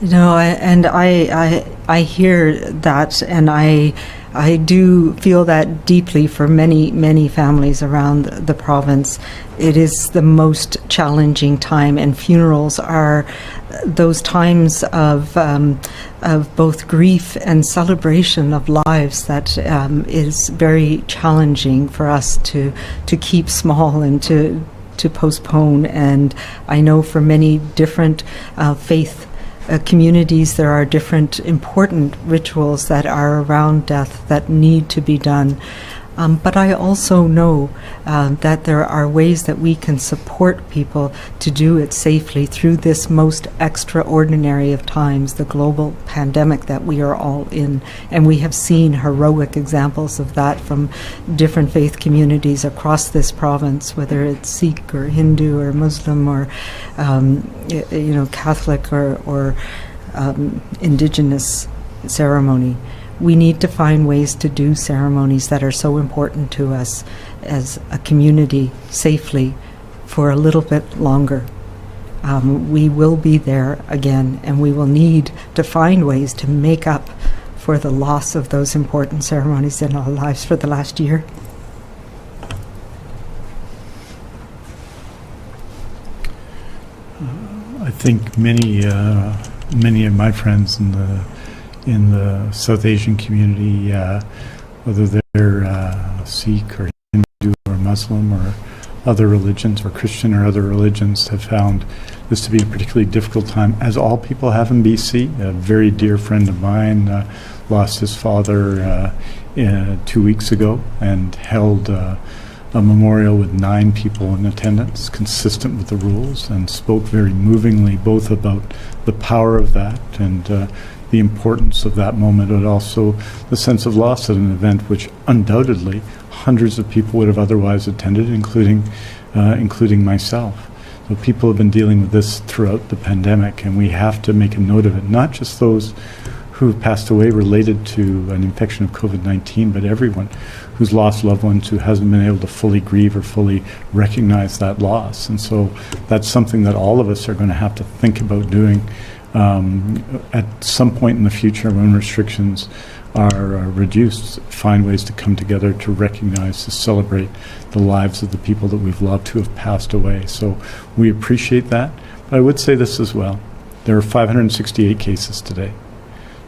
I hear that, and I do feel that deeply for many families around the province. It is the most challenging time, and funerals are those times of both grief and celebration of lives that is very challenging for us to keep small and to postpone. And I know for many different faith communities, there are different important rituals that are around death that need to be done. But I also know that there are ways that we can support people to do it safely through this most extraordinary of times, the global pandemic that we are all in. And we have seen heroic examples of that from different faith communities across this province, whether it's Sikh or Hindu or Muslim or Catholic or Indigenous ceremony. We need to find ways to do ceremonies that are so important to us as a community safely for a little bit longer. We will be there again, and we will need to find ways to make up for the loss of those important ceremonies in our lives for the last year. I think many of my friends in the South Asian community, whether they're Sikh or Hindu or Muslim or other religions or Christian or other religions, have found this to be a particularly difficult time, as all people have in BC. A very dear friend of mine lost his father 2 weeks ago and held a memorial with 9 people in attendance, consistent with the rules, and spoke very movingly both about the power of that and the importance of that moment, but also the sense of loss at an event which undoubtedly hundreds of people would have otherwise attended, including myself. So people have been dealing with this throughout the pandemic, and we have to make a note of it, not just those who have passed away related to an infection of COVID-19, but everyone who's lost loved ones, who hasn't been able to fully grieve or fully recognize that loss. And so that's something that all of us are going to have to think about doing at some point in the future when restrictions are reduced. Find ways to come together to recognize, to celebrate the lives of the people that we've loved who have passed away. So we appreciate that. But I would say this as well. There are 568 cases today.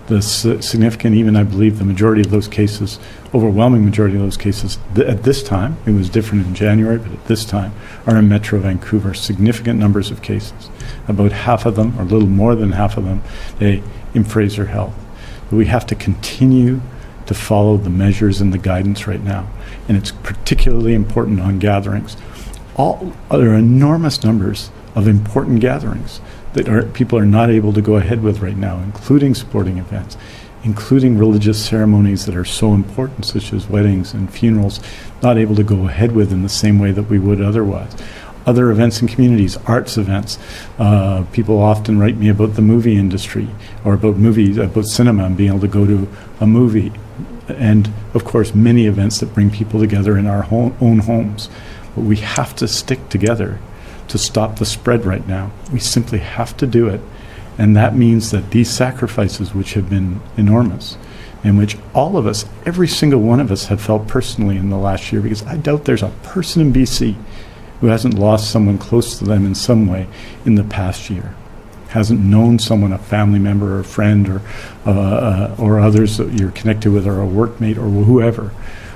The significant, even I believe the majority of those cases, overwhelming majority of those cases, at this time, it was different in January, but at this time, are in Metro Vancouver. Significant numbers of cases. About half of them, or a little more than half of them, in Fraser Health. But we have to continue to follow the measures and the guidance right now. And it's particularly important on gatherings. There are enormous numbers of important gatherings that people are not able to go ahead with right now, including sporting events, including religious ceremonies that are so important, such as weddings and funerals, not able to go ahead with in the same way that we would otherwise. Other events in communities, arts events. People often write me about the movie industry or about movies, about cinema and being able to go to a movie. And, of course, many events that bring people together in our own homes. But we have to stick together to stop the spread right now. We simply have to do it. And that means that these sacrifices, which have been enormous, and which all of us, every single one of us, have felt personally in the last year, because I doubt there's a person in BC who hasn't lost someone close to them in some way in the past year, hasn't known someone, a family member or a friend or others that you're connected with, or a workmate or whoever,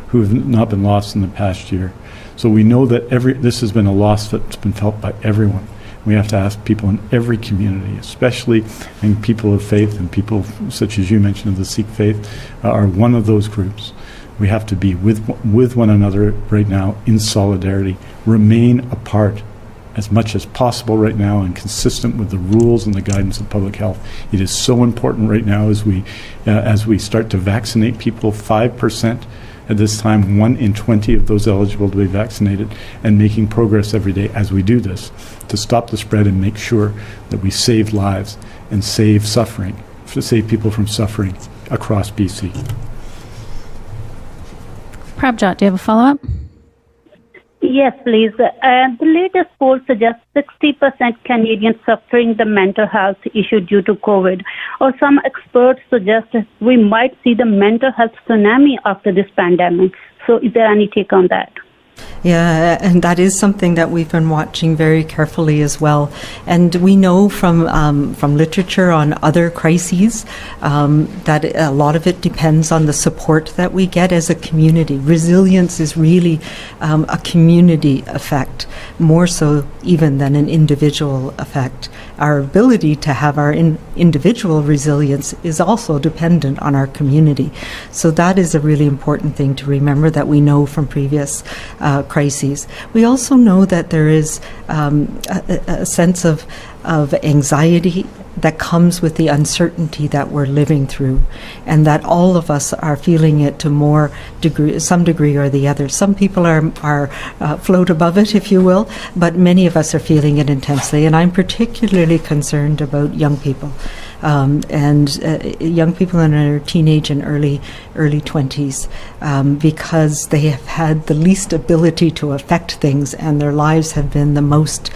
who have not been lost in the past year. So we know that this has been a loss that's been felt by everyone. We have to ask people in every community, especially and people of faith and people such as you mentioned of the Sikh faith are one of those groups. We have to be with one another right now in solidarity, remain apart as much as possible right now and consistent with the rules and the guidance of public health. It is so important right now as we start to vaccinate people, 5% at this time, 1 in 20 of those eligible to be vaccinated, and making progress every day as we do this to stop the spread and make sure that we save lives and save suffering, to save people from suffering across BC. Prabjot, do you have a follow-up? Yes, please. The latest poll suggests 60% Canadians suffering the mental health issue due to COVID, or some experts suggest we might see the mental health tsunami after this pandemic. So is there any take on that? Yeah, and that is something that we've been watching very carefully as well. And we know from literature on other crises that a lot of it depends on the support that we get as a community. Resilience is really a community effect, more so even than an individual effect. Our ability to have our individual resilience is also dependent on our community. So that is a really important thing to remember that we know from previous crises. We also know that there is a sense of anxiety that comes with the uncertainty that we're living through, and that all of us are feeling it to some degree or the other. Some people are float above it, if you will, but many of us are feeling it intensely, and I'm particularly concerned about young people. Young people in their teenage and early 20s, because they have had the least ability to affect things, and their lives have been the most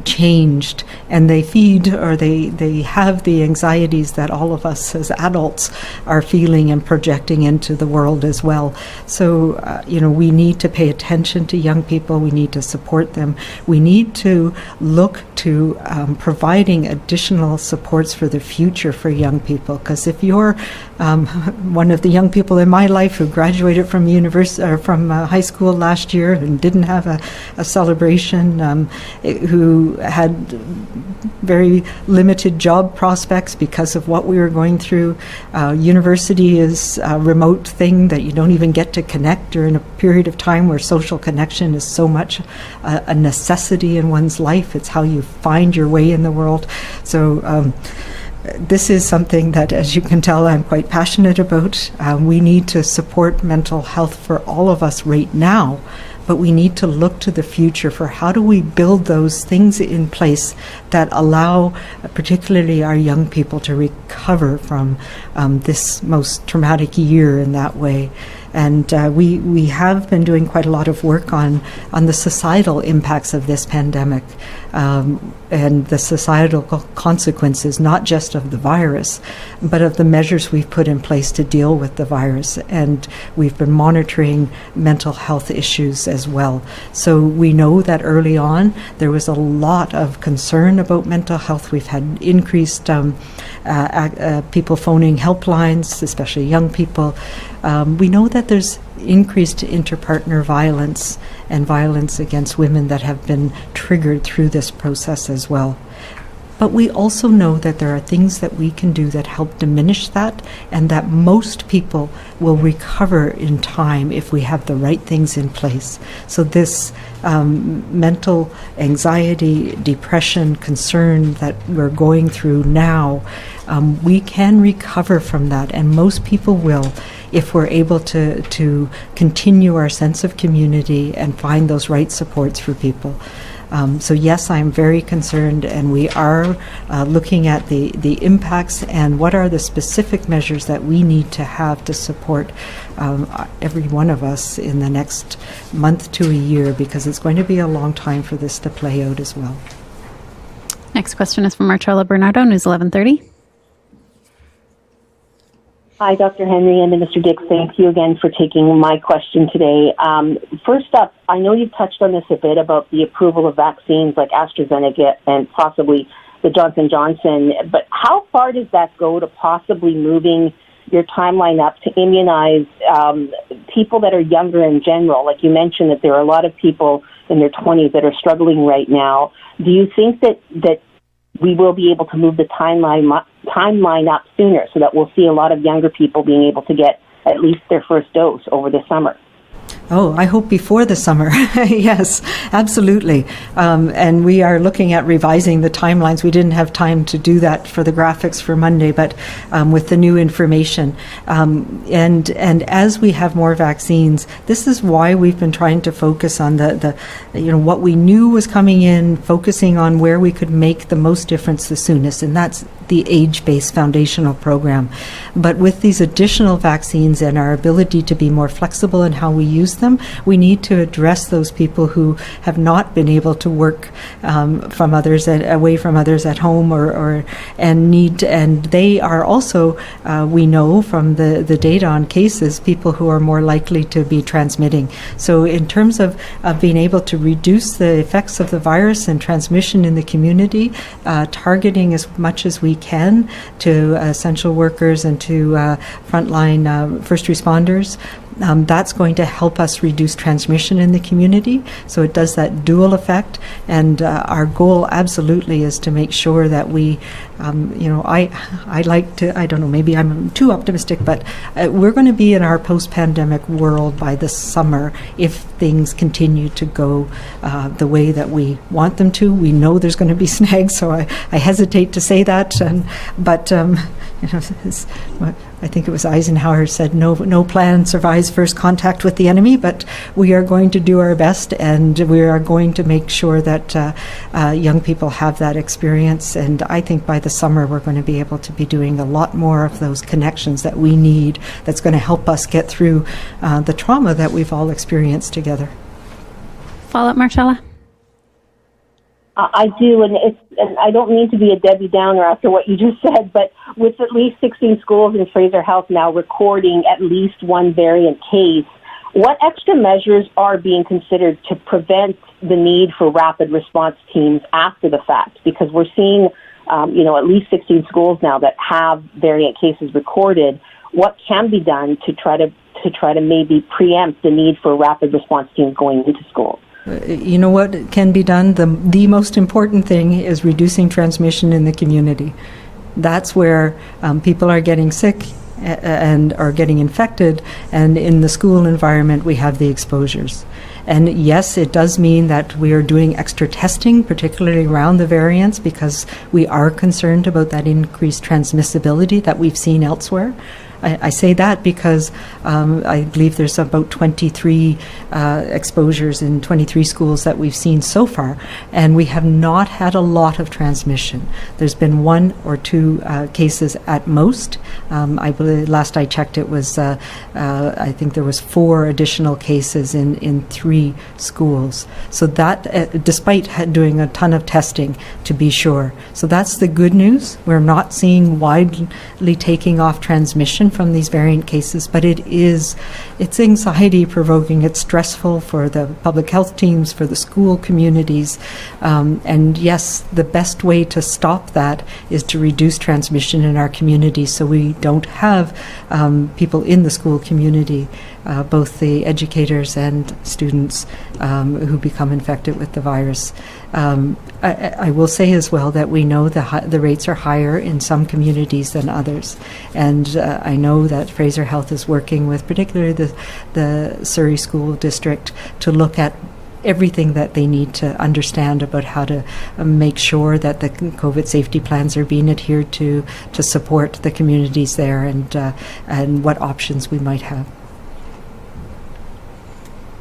changed, and they feed or they have the anxieties that all of us as adults are feeling and projecting into the world as well. So, we need to pay attention to young people. We need to support them. We need to look to providing additional supports for the future for young people. Because if you're one of the young people in my life who graduated from high school last year and didn't have a celebration, who had very limited job prospects because of what we were going through. University is a remote thing that you don't even get to connect during a period of time where social connection is so much a necessity in one's life. It's how you find your way in the world. So this is something that, as you can tell, I'm quite passionate about. We need to support mental health for all of us right now, but we need to look to the future for how do we build those things in place that allow particularly our young people to recover from this most traumatic year in that way. And we have been doing quite a lot of work on the societal impacts of this pandemic and the societal consequences, not just of the virus, but of the measures we've put in place to deal with the virus. And we've been monitoring mental health issues as well. So we know that early on there was a lot of concern about mental health. We've had increased people phoning helplines, especially young people. We know that there's increased interpartner violence and violence against women that have been triggered through this process as well. But we also know that there are things that we can do that help diminish that, and that most people will recover in time if we have the right things in place. So this mental anxiety, depression, concern that we're going through now, we can recover from that, and most people will, if we're able to continue our sense of community and find those right supports for people. So yes, I'm very concerned, and we are looking at the impacts and what are the specific measures that we need to have to support every one of us in the next month to a year, because it's going to be a long time for this to play out as well. Next question is from Marcella Bernardo, News 1130. Hi, Dr. Henry and Minister Dix. Thank you again for taking my question today. First up, I know you've touched on this a bit about the approval of vaccines like AstraZeneca and possibly the Johnson & Johnson, but how far does that go to possibly moving your timeline up to immunize people that are younger in general? Like you mentioned that there are a lot of people in their 20s that are struggling right now. Do you think that we will be able to move the timeline up sooner so that we'll see a lot of younger people being able to get at least their first dose over the summer? Oh, I hope before the summer. Yes, absolutely. And we are looking at revising the timelines. We didn't have time to do that for the graphics for Monday, but with the new information. And as we have more vaccines, this is why we've been trying to focus on the what we knew was coming in, focusing on where we could make the most difference the soonest, and that's the age-based foundational program. But with these additional vaccines and our ability to be more flexible in how we use them, we need to address those people who have not been able to work from others, away from others at home, and they are also, we know from the data on cases, people who are more likely to be transmitting. So in terms of being able to reduce the effects of the virus and transmission in the community, targeting as much as we can to essential workers and to frontline first responders, that's going to help us reduce transmission in the community. So it does that dual effect, and our goal absolutely is to make sure that we, I like to, I don't know, maybe I'm too optimistic, but we're going to be in our post-pandemic world by the summer if things continue to go the way that we want them to. We know there's going to be snags, so I hesitate to say that, but I think it was Eisenhower said, no plan survives first contact with the enemy, but we are going to do our best, and we are going to make sure that young people have that experience. And I think by the summer we're going to be able to be doing a lot more of those connections that we need, that's going to help us get through the trauma that we've all experienced together. Follow up, Marcella? I do, and I don't mean to be a Debbie Downer after what you just said, but with at least 16 schools in Fraser Health now recording at least one variant case, what extra measures are being considered to prevent the need for rapid response teams after the fact? Because we're seeing, at least 16 schools now that have variant cases recorded. What can be done to try to maybe preempt the need for rapid response teams going into schools? You know what can be done? The most important thing is reducing transmission in the community. That's where people are getting sick and are getting infected, and in the school environment we have the exposures. And yes, it does mean that we are doing extra testing, particularly around the variants, because we are concerned about that increased transmissibility that we've seen elsewhere. I say that because I believe there's about 23 exposures in 23 schools that we've seen so far, and we have not had a lot of transmission. There's been 1 or 2 cases at most. I believe last I checked it was, I think there was 4 additional cases in 3 schools. So that, despite doing a ton of testing to be sure. So that's the good news. We're not seeing widely taking off transmission from these variant cases, but it's anxiety provoking, it's stressful for the public health teams, for the school communities, and yes, the best way to stop that is to reduce transmission in our community so we don't have people in the school community, both the educators and students who become infected with the virus. I will say as well that we know the rates are higher in some communities than others, and I know that Fraser Health is working with particularly the Surrey School District to look at everything that they need to understand about how to make sure that the COVID safety plans are being adhered to support the communities there, and what options we might have.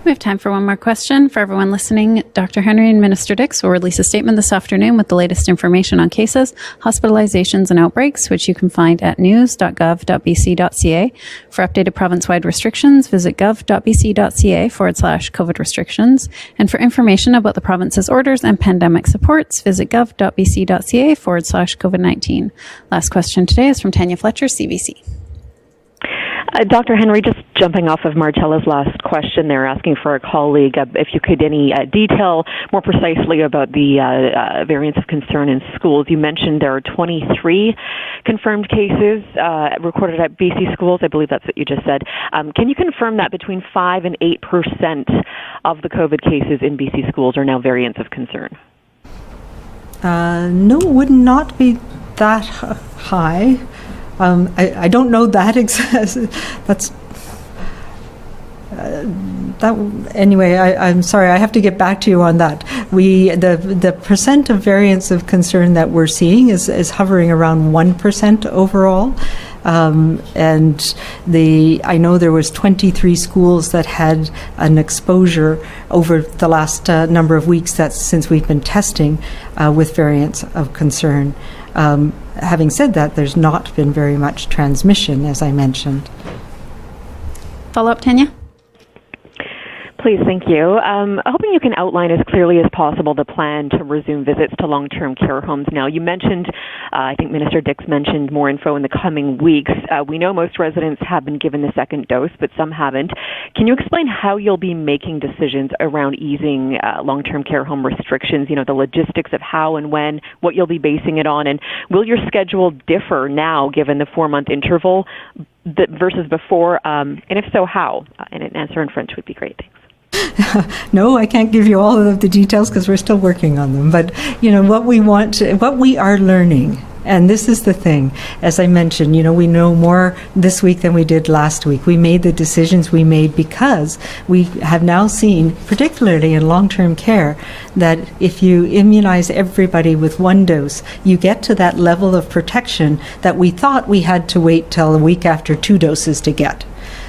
We have time for one more question. For everyone listening, Dr. Henry and Minister Dix will release a statement this afternoon with the latest information on cases, hospitalizations, and outbreaks, which you can find at news.gov.bc.ca. For updated province-wide restrictions, visit gov.bc.ca/COVID restrictions. And for information about the province's orders and pandemic supports, visit gov.bc.ca/COVID-19. Last question today is from Tanya Fletcher, CBC. Dr. Henry, just jumping off of Marcella's last question there, asking for a colleague if you could any detail more precisely about the variants of concern in schools. You mentioned there are 23 confirmed cases recorded at BC schools. I believe that's what you just said. Can you confirm that between 5 and 8% of the COVID cases in BC schools are now variants of concern? No, it would not be that high. I don't know that that's anyway. I'm sorry. I have to get back to you on that. The percent of variants of concern that we're seeing is hovering around 1% overall. And I know there was 23 schools that had an exposure over the last number of weeks since we've been testing with variants of concern. Having said that, there's not been very much transmission, as I mentioned. Follow up, Tanya? Please, thank you. Hoping you can outline as clearly as possible the plan to resume visits to long-term care homes now. You mentioned, I think Minister Dix mentioned more info in the coming weeks. We know most residents have been given the second dose, but some haven't. Can you explain how you'll be making decisions around easing long-term care home restrictions, the logistics of how and when, what you'll be basing it on, and will your schedule differ now given the 4-month interval versus before, and if so, how? And an answer in French would be great. Thanks. No, I can't give you all of the details because we're still working on them. But, what we are learning, and this is the thing, as I mentioned, we know more this week than we did last week. We made the decisions we made because we have now seen, particularly in long-term care, that if you immunize everybody with 1 dose, you get to that level of protection that we thought we had to wait till a week after 2 doses to get.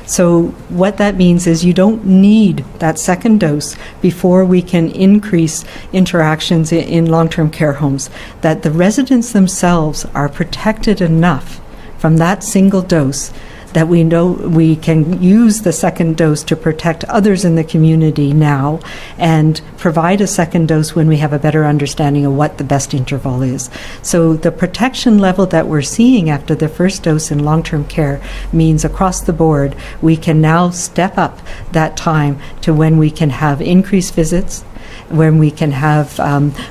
So what that means is you don't need that second dose before we can increase interactions in long-term care homes, that the residents themselves are protected enough from that single dose that we know we can use the second dose to protect others in the community now and provide a second dose when we have a better understanding of what the best interval is. So the protection level that we're seeing after the first dose in long-term care means across the board we can now step up that time to when we can have increased visits, when we can have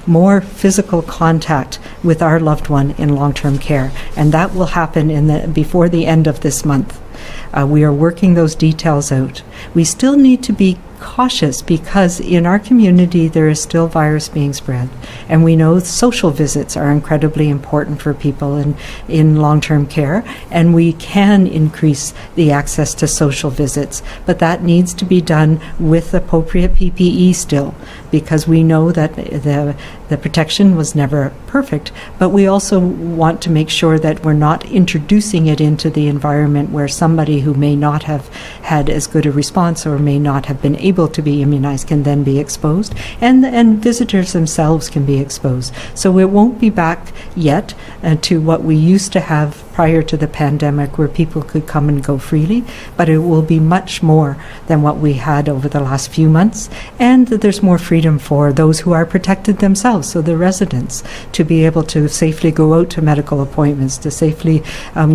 more physical contact with our loved one in long-term care. And that will happen before the end of this month. We are working those details out. We still need to be cautious because in our community there is still virus being spread, and we know social visits are incredibly important for people in long-term care, and we can increase the access to social visits, but that needs to be done with appropriate PPE still, because we know that the protection was never perfect, but we also want to make sure that we're not introducing it into the environment where somebody who may not have had as good a response or may not have been able to be immunized can then be exposed, and visitors themselves can be exposed. So it won't be back yet to what we used to have prior to the pandemic, where people could come and go freely, but it will be much more than what we had over the last few months, and that there's more freedom for those who are protected themselves, so the residents, to be able to safely go out to medical appointments, to safely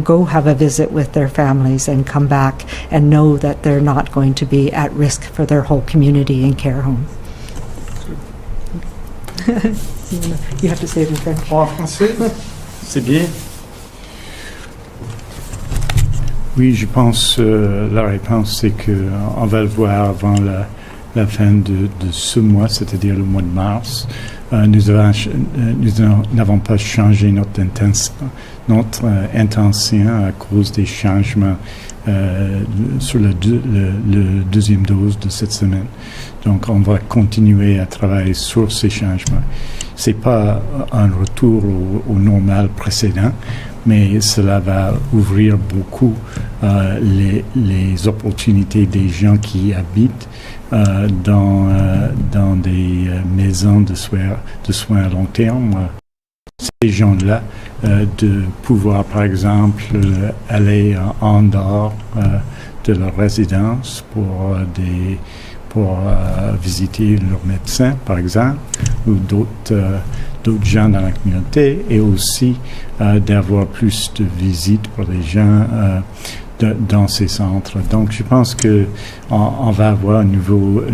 go have a visit with their families and come back and know that they're not going to be at risk for their whole community and care home. You have to say it in French. En français, c'est bien. Oui, je pense la réponse c'est qu'on va le voir avant la fin de ce mois, c'est-à-dire le mois de mars. Nous n'avons pas changé notre intention à cause des changements sur le deuxième dose de cette semaine. Donc, on va continuer à travailler sur ces changements. C'est pas un retour au normal précédent, mais cela va ouvrir beaucoup les opportunités des gens qui habitent dans des maisons de soins à long terme. Ces gens-là, de pouvoir, par exemple, aller en dehors de leur résidence pour visiter leur médecin, par exemple, ou d'autres gens dans la communauté, et aussi d'avoir plus de visites pour les gens dans ces centres. Donc, je pense que on va avoir une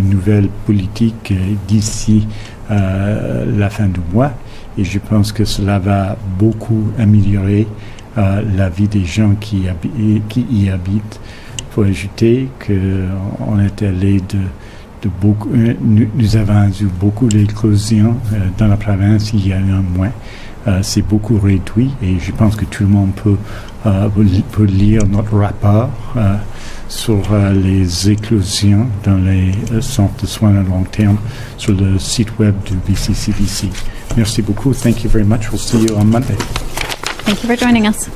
nouvelle politique d'ici la fin du mois, et je pense que cela va beaucoup améliorer la vie des gens qui y habitent. Il faut ajouter qu'on est allé de beaucoup, nous avons eu beaucoup d'éclosions dans la province il y a un mois. C'est beaucoup réduit, et je pense que tout le monde peut lire notre rapport sur les éclosions dans les centres de soins à long terme sur le site web du BCCDC. Merci beaucoup. Thank you very much. We'll see you on Monday. Thank you for joining us.